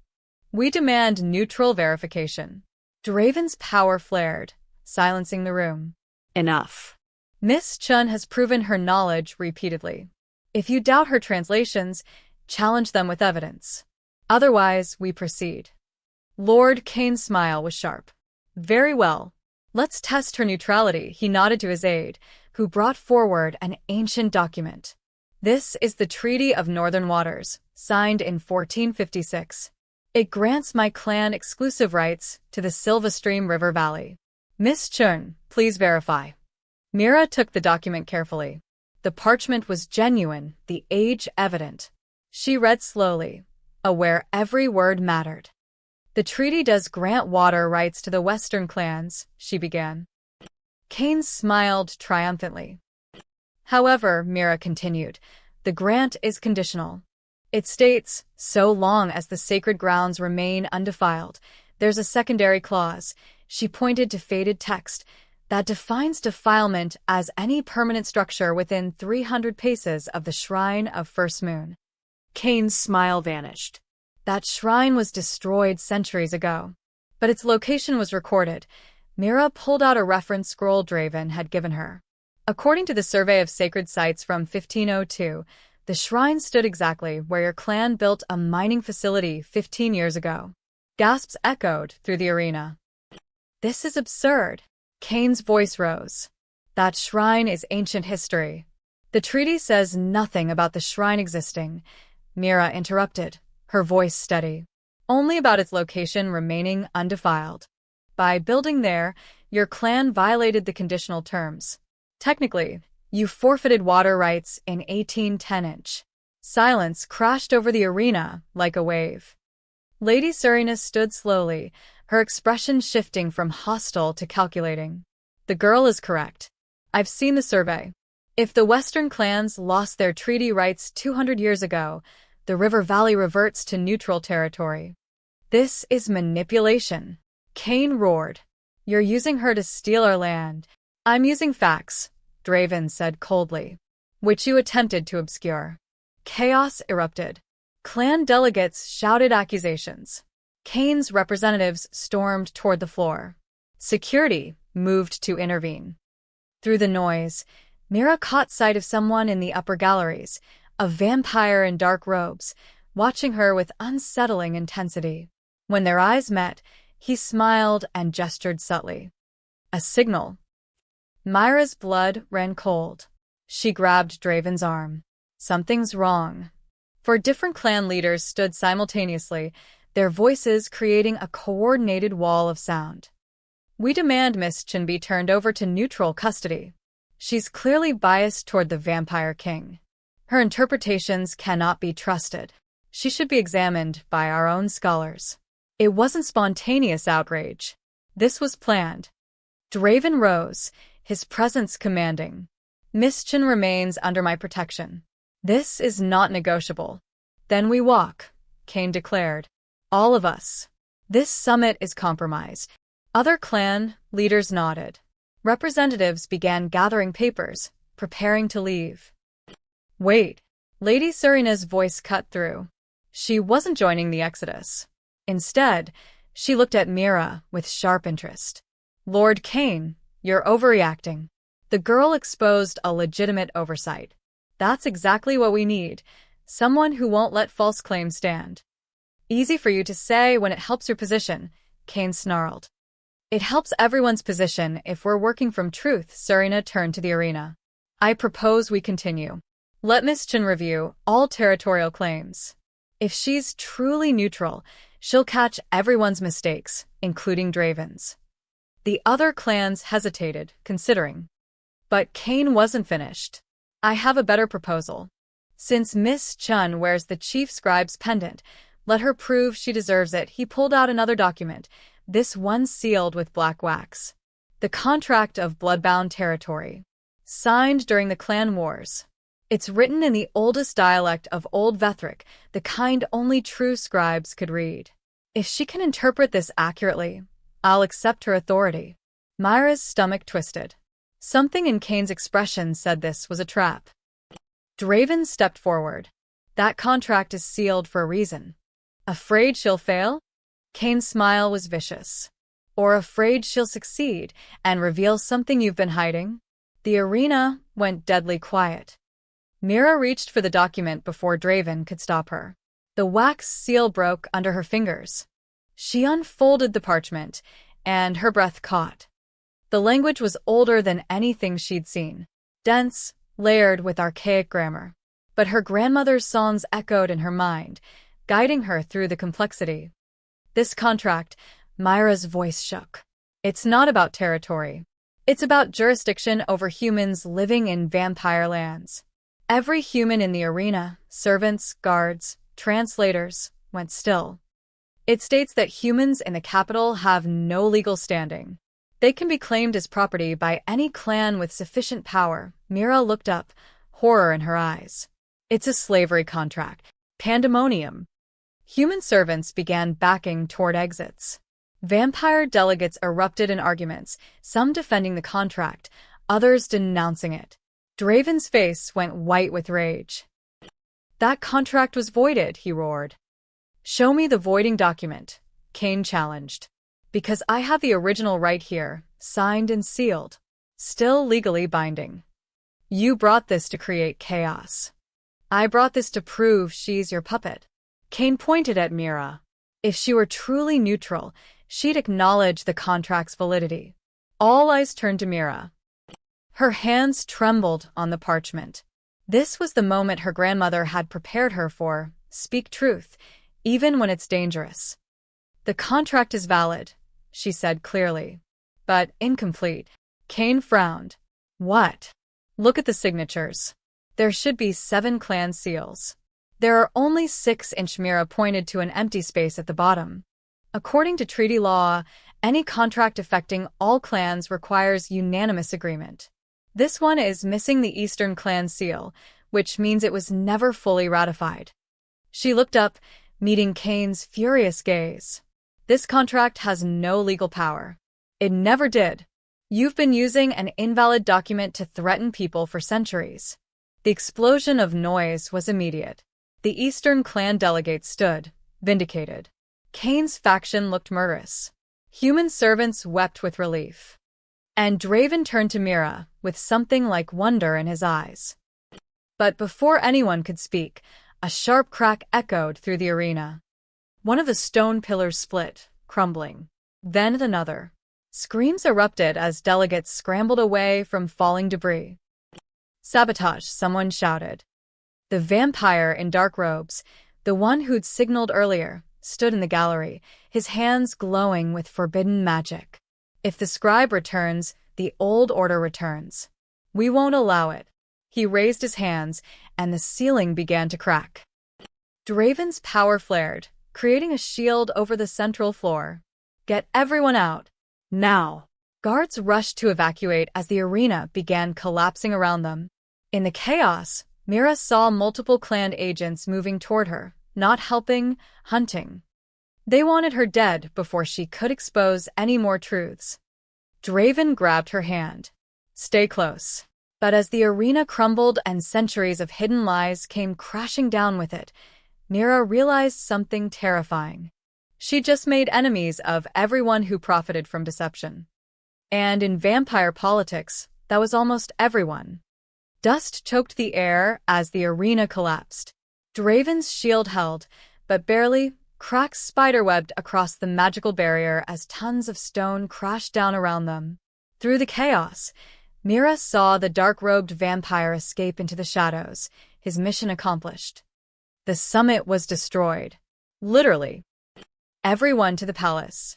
We demand neutral verification. Draven's power flared, silencing the room. Enough. Miss Chun has proven her knowledge repeatedly. If you doubt her translations, challenge them with evidence. Otherwise, we proceed. Lord Kane's smile was sharp. Very well. Let's test her neutrality. He nodded to his aide, who brought forward an ancient document. This is the Treaty of Northern Waters, signed in 1456. It grants my clan exclusive rights to the Silverstream River Valley. Miss Chun, please verify. Mira took the document carefully. The parchment was genuine, the age evident. She read slowly, aware every word mattered. The treaty does grant water rights to the Western clans, she began. Kane smiled triumphantly. However, Mira continued, the grant is conditional. It states, so long as the sacred grounds remain undefiled. There's a secondary clause, she pointed to faded text, that defines defilement as any permanent structure within 300 paces of the Shrine of First Moon. Kane's smile vanished. That shrine was destroyed centuries ago, but its location was recorded. Mira pulled out a reference scroll Draven had given her. According to the Survey of Sacred Sites from 1502, the shrine stood exactly where your clan built a mining facility 15 years ago. Gasps echoed through the arena. This is absurd. Kane's voice rose. That shrine is ancient history. The treaty says nothing about the shrine existing. Mira interrupted, her voice steady. Only about its location remaining undefiled. By building there, your clan violated the conditional terms. Technically, you forfeited water rights in 1810. Silence crashed over the arena like a wave. Lady Serena stood slowly, her expression shifting from hostile to calculating. The girl is correct. I've seen the survey. If the Western clans lost their treaty rights 200 years ago, the River Valley reverts to neutral territory. This is manipulation. Kane roared. You're using her to steal our land. I'm using facts, Draven said coldly, which you attempted to obscure. Chaos erupted. Clan delegates shouted accusations. Kane's representatives stormed toward the floor. Security moved to intervene. Through the noise, Mira caught sight of someone in the upper galleries, a vampire in dark robes, watching her with unsettling intensity. When their eyes met, he smiled and gestured subtly. A signal. Myra's blood ran cold. She grabbed Draven's arm. Something's wrong. Four different clan leaders stood simultaneously, their voices creating a coordinated wall of sound. We demand Miss Chen be turned over to neutral custody. She's clearly biased toward the Vampire King. Her interpretations cannot be trusted. She should be examined by our own scholars. It wasn't spontaneous outrage. This was planned. Draven rose, his presence commanding. Miss Chen remains under my protection. This is not negotiable. Then we walk, Kane declared. All of us. This summit is compromised. Other clan leaders nodded. Representatives began gathering papers, preparing to leave. Wait. Lady Serena's voice cut through. She wasn't joining the exodus. Instead, she looked at Mira with sharp interest. Lord Kane, you're overreacting. The girl exposed a legitimate oversight. That's exactly what we need. Someone who won't let false claims stand. Easy for you to say when it helps your position, Kane snarled. It helps everyone's position if we're working from truth. Serena turned to the arena. I propose we continue. Let Miss Chen review all territorial claims. If she's truly neutral, she'll catch everyone's mistakes, including Draven's. The other clans hesitated, considering. But Kane wasn't finished. I have a better proposal. Since Miss Chen wears the chief scribe's pendant, let her prove she deserves it. He pulled out another document, this one sealed with black wax. The contract of bloodbound territory. Signed during the clan wars. It's written in the oldest dialect of Old Vethric, the kind only true scribes could read. If she can interpret this accurately, I'll accept her authority. Myra's stomach twisted. Something in Kane's expression said this was a trap. Draven stepped forward. That contract is sealed for a reason. Afraid she'll fail? Kane's smile was vicious. Or afraid she'll succeed and reveal something you've been hiding? The arena went deadly quiet. Mira reached for the document before Draven could stop her. The wax seal broke under her fingers. She unfolded the parchment, and her breath caught. The language was older than anything she'd seen. Dense, layered with archaic grammar. But her grandmother's songs echoed in her mind, guiding her through the complexity. This contract, Myra's voice shook. It's not about territory. It's about jurisdiction over humans living in vampire lands. Every human in the arena, servants, guards, translators, went still. It states that humans in the capital have no legal standing. They can be claimed as property by any clan with sufficient power. Mira looked up, horror in her eyes. It's a slavery contract. Pandemonium. Human servants began backing toward exits. Vampire delegates erupted in arguments, some defending the contract, others denouncing it. Draven's face went white with rage. That contract was voided, he roared. Show me the voiding document, Kane challenged. Because I have the original right here, signed and sealed. Still legally binding. You brought this to create chaos. I brought this to prove she's your puppet. Kane pointed at Mira. If she were truly neutral, she'd acknowledge the contract's validity. All eyes turned to Mira. Her hands trembled on the parchment. This was the moment her grandmother had prepared her for. Speak truth, even when it's dangerous. The contract is valid, she said clearly. But incomplete. Kane frowned. What? Look at the signatures. There should be 7 clan seals. There are only 6. Mira pointed to an empty space at the bottom. According to treaty law, any contract affecting all clans requires unanimous agreement. This one is missing the Eastern clan seal, which means it was never fully ratified. She looked up, meeting Kane's furious gaze. This contract has no legal power. It never did. You've been using an invalid document to threaten people for centuries. The explosion of noise was immediate. The Eastern clan delegates stood, vindicated. Kane's faction looked murderous. Human servants wept with relief. And Draven turned to Mira, with something like wonder in his eyes. But before anyone could speak, a sharp crack echoed through the arena. One of the stone pillars split, crumbling. Then another. Screams erupted as delegates scrambled away from falling debris. Sabotage, someone shouted. The vampire in dark robes, the one who'd signaled earlier, stood in the gallery, his hands glowing with forbidden magic. If the scribe returns, the old order returns. We won't allow it. He raised his hands, and the ceiling began to crack. Draven's power flared, creating a shield over the central floor. "Get everyone out. Now. Guards rushed to evacuate as the arena began collapsing around them. In the chaos, Mira saw multiple clan agents moving toward her, not helping, hunting. They wanted her dead before she could expose any more truths. Draven grabbed her hand. "Stay close." But as the arena crumbled and centuries of hidden lies came crashing down with it, Mira realized something terrifying. She just made enemies of everyone who profited from deception. And in vampire politics, that was almost everyone. Dust choked the air as the arena collapsed. Draven's shield held, but barely. Cracks spiderwebbed across the magical barrier as tons of stone crashed down around them. Through the chaos, Mira saw the dark-robed vampire escape into the shadows, his mission accomplished. The summit was destroyed. Literally. "Everyone to the palace,"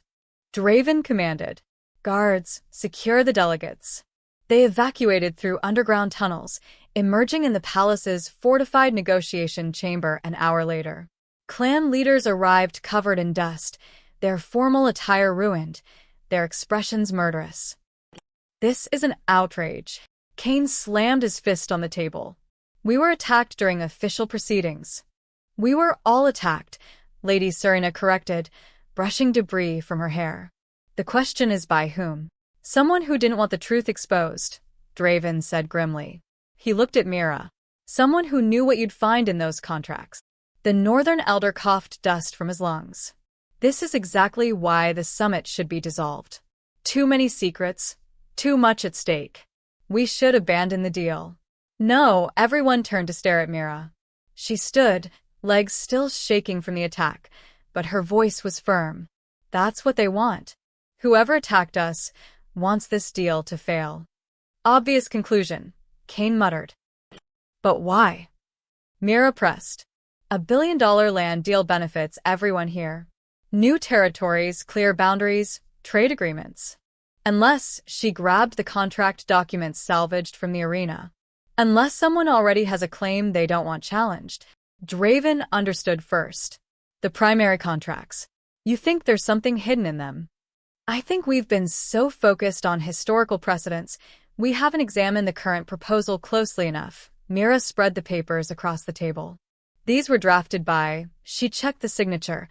Draven commanded. "Guards, secure the delegates." They evacuated through underground tunnels, emerging in the palace's fortified negotiation chamber an hour later. Clan leaders arrived covered in dust, their formal attire ruined, their expressions murderous. "This is an outrage." Kane slammed his fist on the table. "We were attacked during official proceedings." "We were all attacked," Lady Serena corrected, brushing debris from her hair. "The question is by whom?" "Someone who didn't want the truth exposed," Draven said grimly. He looked at Mira. "Someone who knew what you'd find in those contracts." The Northern Elder coughed dust from his lungs. "This is exactly why the summit should be dissolved. Too many secrets, too much at stake. We should abandon the deal." "No," everyone turned to stare at Mira. She stood, legs still shaking from the attack, but her voice was firm. "That's what they want. Whoever attacked us wants this deal to fail." "Obvious conclusion," Kane muttered. "But why?" Mira pressed. "$1 billion land deal benefits everyone here. New territories, clear boundaries, trade agreements." Unless she grabbed the contract documents salvaged from the arena. Unless someone already has a claim they don't want challenged. Draven understood first. "The primary contracts. You think there's something hidden in them?" "I think we've been so focused on historical precedents, we haven't examined the current proposal closely enough." Mira spread the papers across the table. "These were drafted by," she checked the signature,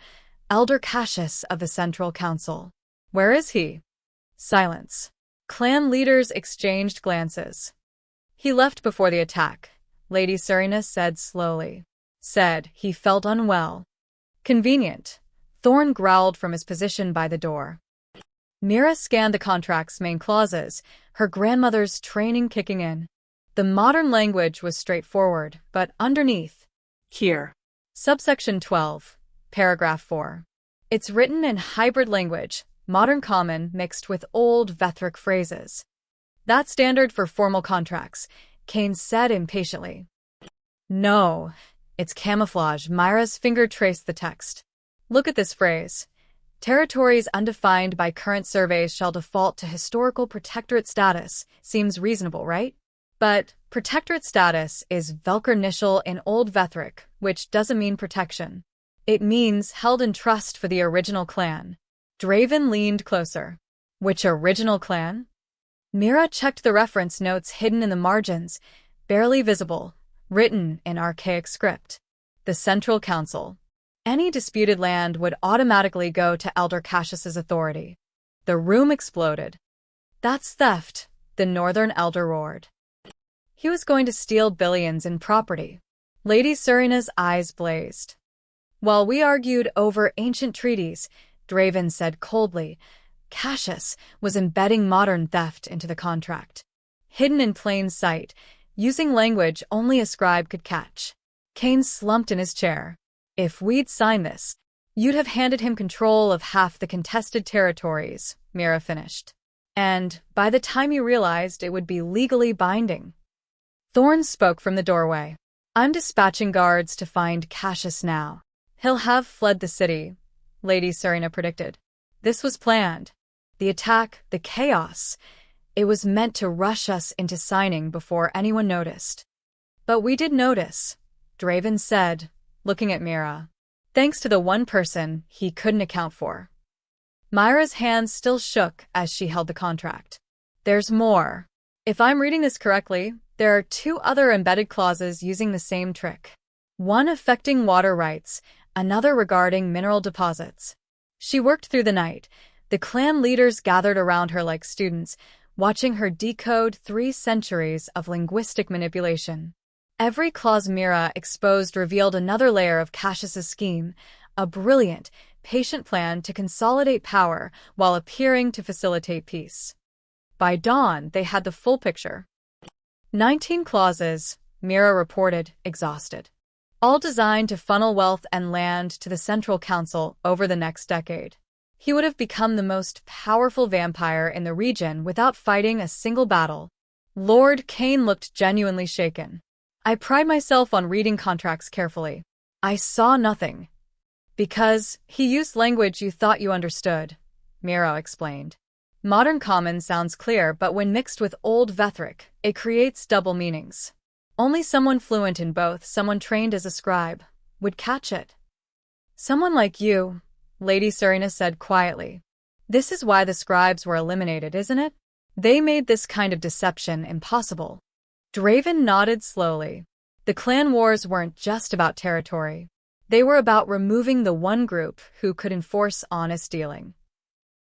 "Elder Cassius of the Central Council." "Where is he?" Silence. Clan leaders exchanged glances. "He left before the attack," Lady Serena said slowly. "Said he felt unwell." "Convenient." Thorn growled from his position by the door. Mira scanned the contract's main clauses, her grandmother's training kicking in. The modern language was straightforward, but underneath. Here. Subsection 12, paragraph 4. It's written in hybrid language, modern common mixed with old Vethric phrases. "That's standard for formal contracts," Kane said impatiently. "No, it's camouflage." Mira's finger traced the text. "Look at this phrase. Territories undefined by current surveys shall default to historical protectorate status." Seems reasonable, right? But protectorate status is Velkarnishal in Old Vethric, which doesn't mean protection. It means held in trust for the original clan. Draven leaned closer. "Which original clan?" Mira checked the reference notes hidden in the margins, barely visible, written in archaic script. "The Central Council. Any disputed land would automatically go to Elder Cassius's authority." The room exploded. "That's theft," the Northern Elder roared. "He was going to steal billions in property." Lady Serena's eyes blazed. "While we argued over ancient treaties," Draven said coldly, "Cassius was embedding modern theft into the contract. Hidden in plain sight, using language only a scribe could catch." Kane slumped in his chair. "If we'd signed this, you'd have handed him control of half the contested territories," Mira finished. "And by the time you realized, it would be legally binding." Thorn spoke from the doorway. "I'm dispatching guards to find Cassius now. He'll have fled the city," Lady Serena predicted. "This was planned. The attack, the chaos. It was meant to rush us into signing before anyone noticed." "But we did notice," Draven said, looking at Mira. Thanks to the one person he couldn't account for. Myra's hands still shook as she held the contract. There's more. If I'm reading this correctly, there are 2 other embedded clauses using the same trick. One affecting water rights, another regarding mineral deposits. She worked through the night. The clan leaders gathered around her like students, watching her decode 3 centuries of linguistic manipulation. Every clause Mira exposed revealed another layer of Cassius's scheme, a brilliant, patient plan to consolidate power while appearing to facilitate peace. By dawn, they had the full picture. 19 clauses, Mira reported, exhausted. All designed to funnel wealth and land to the Central Council over the next decade. He would have become the most powerful vampire in the region without fighting a single battle. Lord Kane looked genuinely shaken. I pride myself on reading contracts carefully. I saw nothing. Because he used language you thought you understood, Mira explained. Modern Common sounds clear, but when mixed with Old Vethric, it creates double meanings. Only someone fluent in both, someone trained as a scribe, would catch it. Someone like you, Lady Serena said quietly. This is why the scribes were eliminated, isn't it? They made this kind of deception impossible. Draven nodded slowly. The clan wars weren't just about territory. They were about removing the one group who could enforce honest dealing.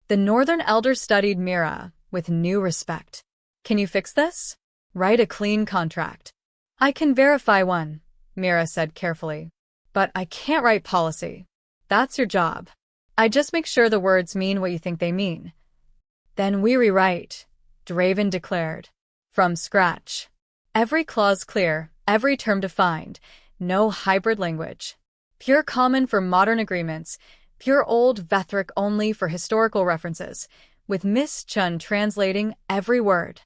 The Northern Elder studied Mira with new respect. Can you fix this? Write a clean contract. I can verify one, Mira said carefully. But I can't write policy. That's your job. I just make sure the words mean what you think they mean. Then we rewrite, Draven declared. From scratch. Every clause clear, every term defined, no hybrid language. Pure common for modern agreements, pure Old Vethric only for historical references, with Miss Chun translating every word.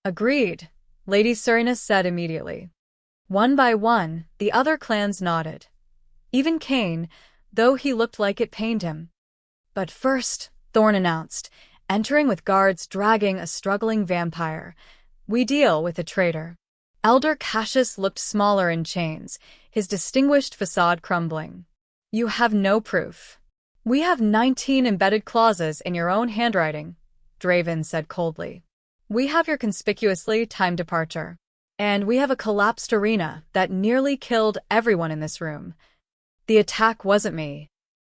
Agreed, Lady Serena said immediately. One by one, the other clans nodded. Even Kane, though he looked like it pained him. But first, Thorn announced, entering with guards dragging a struggling vampire. We deal with a traitor. Elder Cassius looked smaller in chains, his distinguished facade crumbling. You have no proof. We have 19 embedded clauses in your own handwriting, Draven said coldly. We have your conspicuously timed departure. And we have a collapsed arena that nearly killed everyone in this room. The attack wasn't me.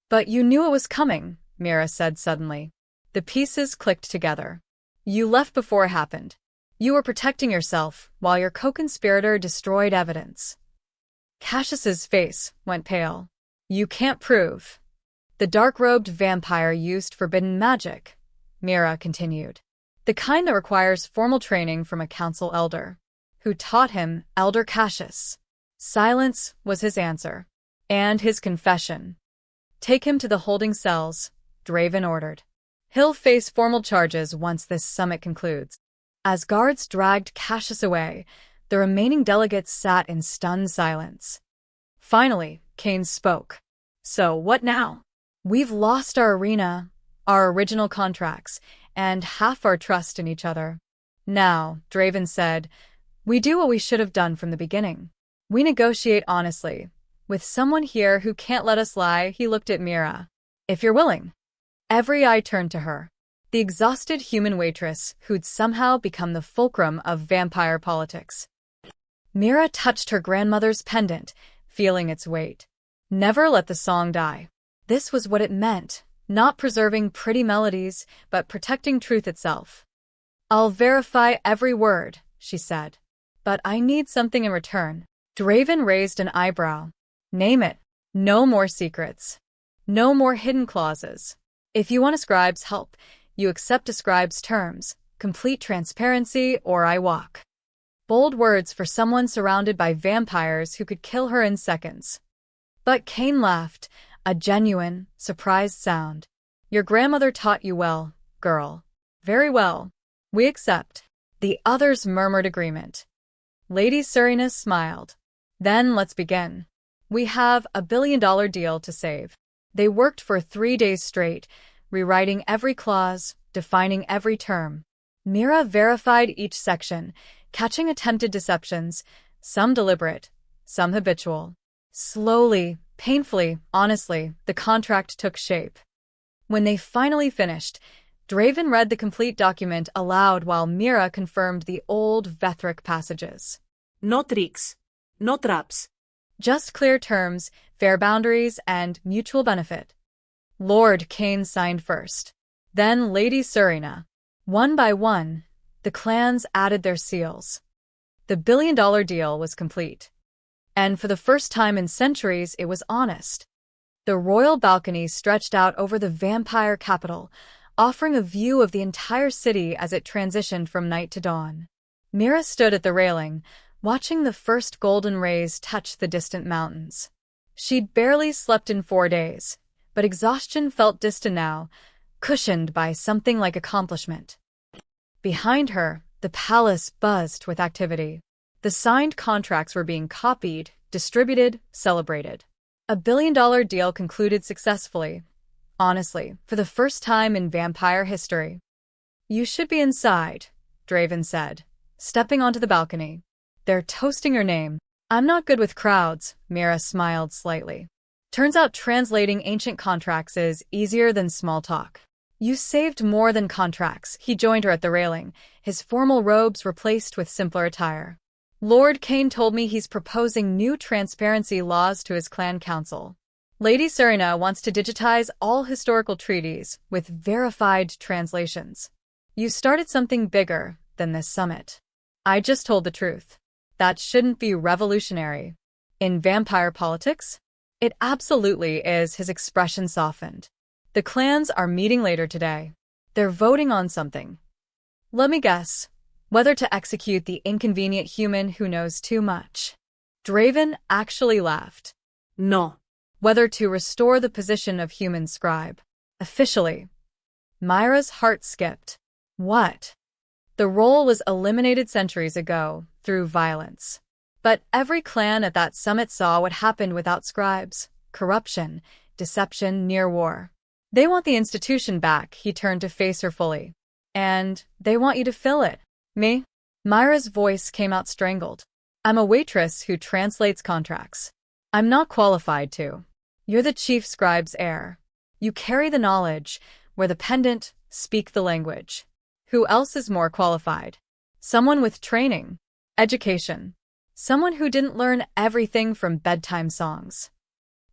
But you knew it was coming, Mira said suddenly. The pieces clicked together. You left before it happened. You were protecting yourself while your co-conspirator destroyed evidence. Cassius's face went pale. You can't prove. The dark-robed vampire used forbidden magic, Mira continued. The kind that requires formal training from a council elder. Who taught him? Elder Cassius. Silence was his answer. And his confession. Take him to the holding cells, Draven ordered. He'll face formal charges once this summit concludes. As guards dragged Cassius away, the remaining delegates sat in stunned silence. Finally, Kane spoke. So what now? We've lost our arena, our original contracts, and half our trust in each other. Now, Draven said, we do what we should have done from the beginning. We negotiate honestly. With someone here who can't let us lie, he looked at Mira. If you're willing. Every eye turned to her. The exhausted human waitress who'd somehow become the fulcrum of vampire politics. Mira touched her grandmother's pendant, feeling its weight. Never let the song die. This was what it meant, not preserving pretty melodies, but protecting truth itself. I'll verify every word, she said. But I need something in return. Draven raised an eyebrow. Name it. No more secrets. No more hidden clauses. If you want a scribe's help, you accept a scribe's terms, complete transparency, or I walk. Bold words for someone surrounded by vampires who could kill her in seconds. But Kane laughed, a genuine, surprised sound. Your grandmother taught you well, girl. Very well. We accept. The others murmured agreement. Lady Serena smiled. Then let's begin. We have $1 billion deal to save. They worked for 3 days straight, rewriting every clause, defining every term. Mira verified each section, catching attempted deceptions, some deliberate, some habitual. Slowly, painfully, honestly, the contract took shape. When they finally finished, Draven read the complete document aloud while Mira confirmed the old Vethric passages. No tricks. No traps. Just clear terms, fair boundaries, and mutual benefit. Lord Cain signed first. Then Lady Serena. One by one, the clans added their seals. The billion-dollar deal was complete. And for the first time in centuries, it was honest. The royal balcony stretched out over the vampire capital, offering a view of the entire city as it transitioned from night to dawn. Mira stood at the railing, watching the first golden rays touch the distant mountains. She'd barely slept in 4 days, but exhaustion felt distant now, cushioned by something like accomplishment. Behind her, the palace buzzed with activity. The signed contracts were being copied, distributed, celebrated. A billion-dollar deal concluded successfully. Honestly, for the first time in vampire history. You should be inside, Draven said, stepping onto the balcony. They're toasting your name. I'm not good with crowds, Mira smiled slightly. Turns out translating ancient contracts is easier than small talk. You saved more than contracts. He joined her at the railing, his formal robes replaced with simpler attire. Lord Cain told me he's proposing new transparency laws to his clan council. Lady Serena wants to digitize all historical treaties with verified translations. You started something bigger than this summit. I just told the truth. That shouldn't be revolutionary. In vampire politics? It absolutely is, his expression softened. The clans are meeting later today. They're voting on something. Let me guess. Whether to execute the inconvenient human who knows too much. Draven actually laughed. No. Whether to restore the position of human scribe. Officially. Myra's heart skipped. What? The role was eliminated centuries ago, through violence. But every clan at that summit saw what happened without scribes. Corruption, deception, near war. They want the institution back, he turned to face her fully. And they want you to fill it. Me? Myra's voice came out strangled. I'm a waitress who translates contracts. I'm not qualified to. You're the chief scribe's heir. You carry the knowledge, wear the pendant, speak the language. Who else is more qualified? Someone with training, education. Someone who didn't learn everything from bedtime songs.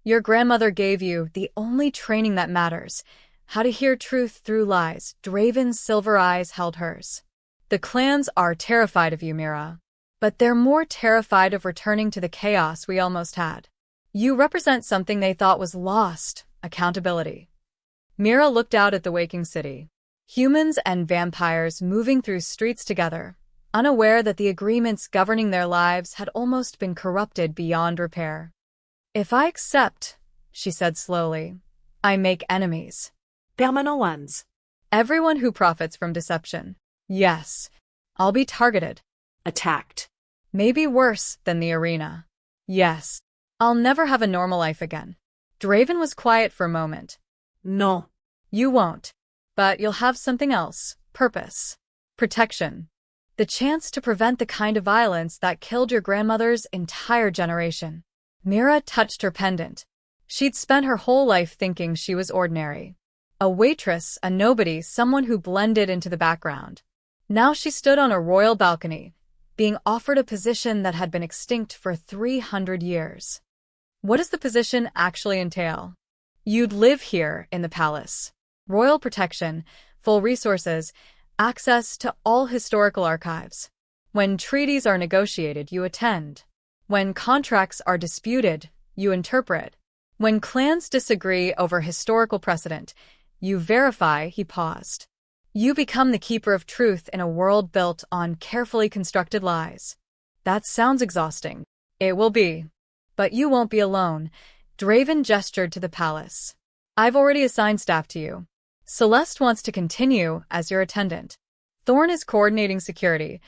Your grandmother gave you the only training that matters, how to hear truth through lies. Draven's silver eyes held hers. The clans are terrified of you, Mira. But they're more terrified of returning to the chaos we almost had. You represent something they thought was lost, accountability. Mira looked out at the waking city. Humans and vampires moving through streets together, unaware that the agreements governing their lives had almost been corrupted beyond repair. If I accept, she said slowly, I make enemies. Permanent ones. Everyone who profits from deception. Yes, I'll be targeted. Attacked. Maybe worse than the arena. Yes, I'll never have a normal life again. Draven was quiet for a moment. No. You won't. But you'll have something else. Purpose. Protection. The chance to prevent the kind of violence that killed your grandmother's entire generation. Mira touched her pendant. She'd spent her whole life thinking she was ordinary. A waitress, a nobody, someone who blended into the background. Now she stood on a royal balcony, being offered a position that had been extinct for 300 years. What does the position actually entail? You'd live here in the palace. Royal protection, full resources, access to all historical archives. When treaties are negotiated, you attend. When contracts are disputed, you interpret. When clans disagree over historical precedent, you verify. He paused. You become the keeper of truth in a world built on carefully constructed lies. That sounds exhausting. It will be. But you won't be alone. Draven gestured to the palace. I've already assigned staff to you. Celeste wants to continue as your attendant. Thorn is coordinating security.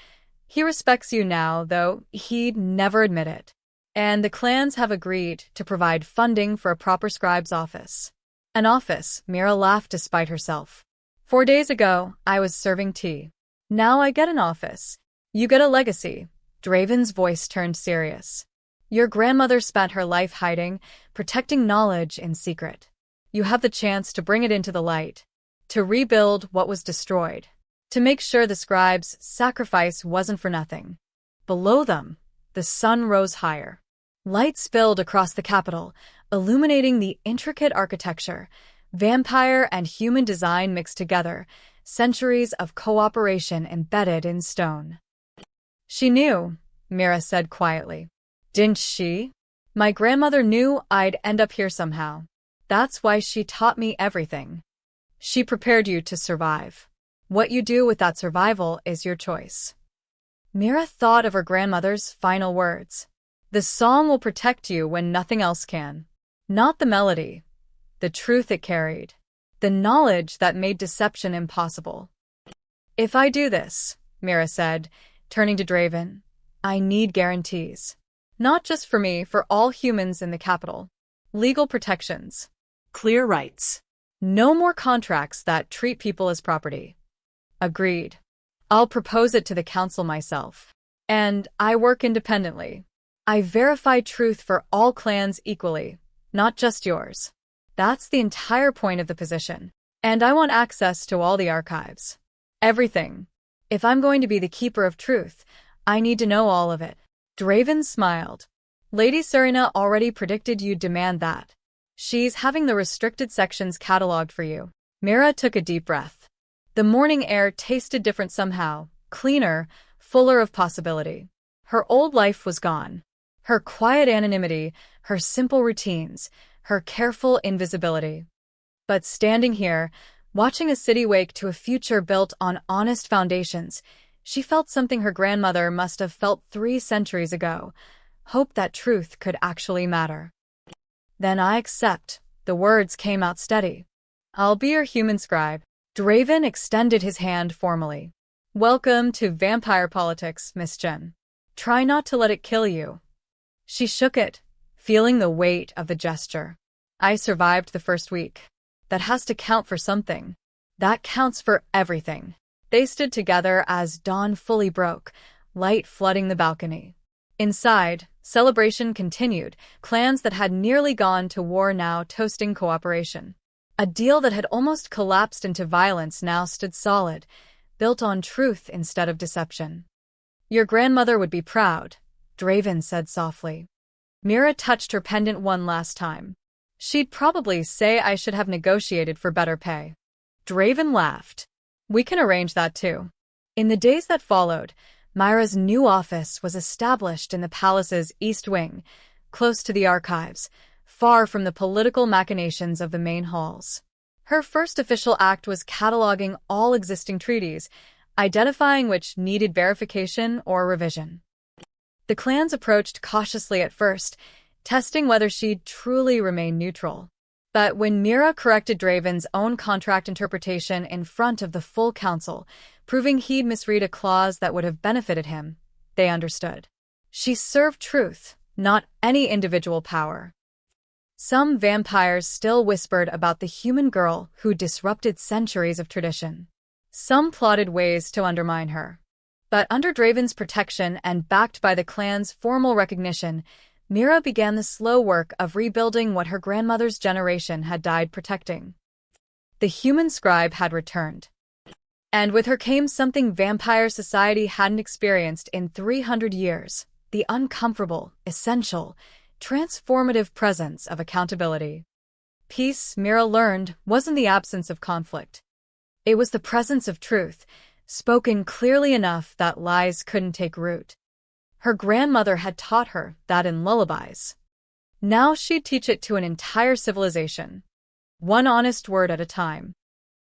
He respects you now, though he'd never admit it. And the clans have agreed to provide funding for a proper scribe's office. An office, Mira laughed despite herself. 4 days ago, I was serving tea. Now I get an office. You get a legacy. Draven's voice turned serious. Your grandmother spent her life hiding, protecting knowledge in secret. You have the chance to bring it into the light, to rebuild what was destroyed, to make sure the scribes' sacrifice wasn't for nothing. Below them, the sun rose higher. Light spilled across the capital, illuminating the intricate architecture, vampire and human design mixed together, centuries of cooperation embedded in stone. She knew, Mira said quietly. Didn't she? My grandmother knew I'd end up here somehow. That's why she taught me everything. She prepared you to survive. What you do with that survival is your choice. Mira thought of her grandmother's final words. The song will protect you when nothing else can. Not the melody, the truth it carried, the knowledge that made deception impossible. If I do this, Mira said, turning to Draven, I need guarantees. Not just for me, for all humans in the capital. Legal protections. Clear rights. No more contracts that treat people as property. Agreed. I'll propose it to the council myself. And I work independently. I verify truth for all clans equally, not just yours. That's the entire point of the position. And I want access to all the archives. Everything. If I'm going to be the keeper of truth, I need to know all of it. Draven smiled. Lady Serena already predicted you'd demand that. She's having the restricted sections cataloged for you. Mira took a deep breath. The morning air tasted different somehow, cleaner, fuller of possibility. Her old life was gone. Her quiet anonymity, her simple routines, her careful invisibility. But standing here, watching a city wake to a future built on honest foundations, she felt something her grandmother must have felt 3 centuries ago, hope that truth could actually matter. Then I accept, the words came out steady. I'll be your human scribe. Draven extended his hand formally. Welcome to vampire politics, Miss Jen. Try not to let it kill you. She shook it, feeling the weight of the gesture. I survived the first week. That has to count for something. That counts for everything. They stood together as dawn fully broke, light flooding the balcony. Inside, celebration continued, clans that had nearly gone to war now toasting cooperation. A deal that had almost collapsed into violence now stood solid, built on truth instead of deception. Your grandmother would be proud, Draven said softly. Mira touched her pendant one last time. She'd probably say I should have negotiated for better pay. Draven laughed. We can arrange that too. In the days that followed, Myra's new office was established in the palace's east wing, close to the archives, far from the political machinations of the main halls. Her first official act was cataloging all existing treaties, identifying which needed verification or revision. The clans approached cautiously at first, testing whether she'd truly remain neutral. But when Mira corrected Draven's own contract interpretation in front of the full council, proving he'd misread a clause that would have benefited him, they understood. She served truth, not any individual power. Some vampires still whispered about the human girl who disrupted centuries of tradition. Some plotted ways to undermine her. But under Draven's protection and backed by the clan's formal recognition, Mira began the slow work of rebuilding what her grandmother's generation had died protecting. The human scribe had returned. And with her came something vampire society hadn't experienced in 300 years, the uncomfortable, essential, transformative presence of accountability. Peace, Mira learned, wasn't the absence of conflict. It was the presence of truth, spoken clearly enough that lies couldn't take root. Her grandmother had taught her that in lullabies. Now she'd teach it to an entire civilization. One honest word at a time.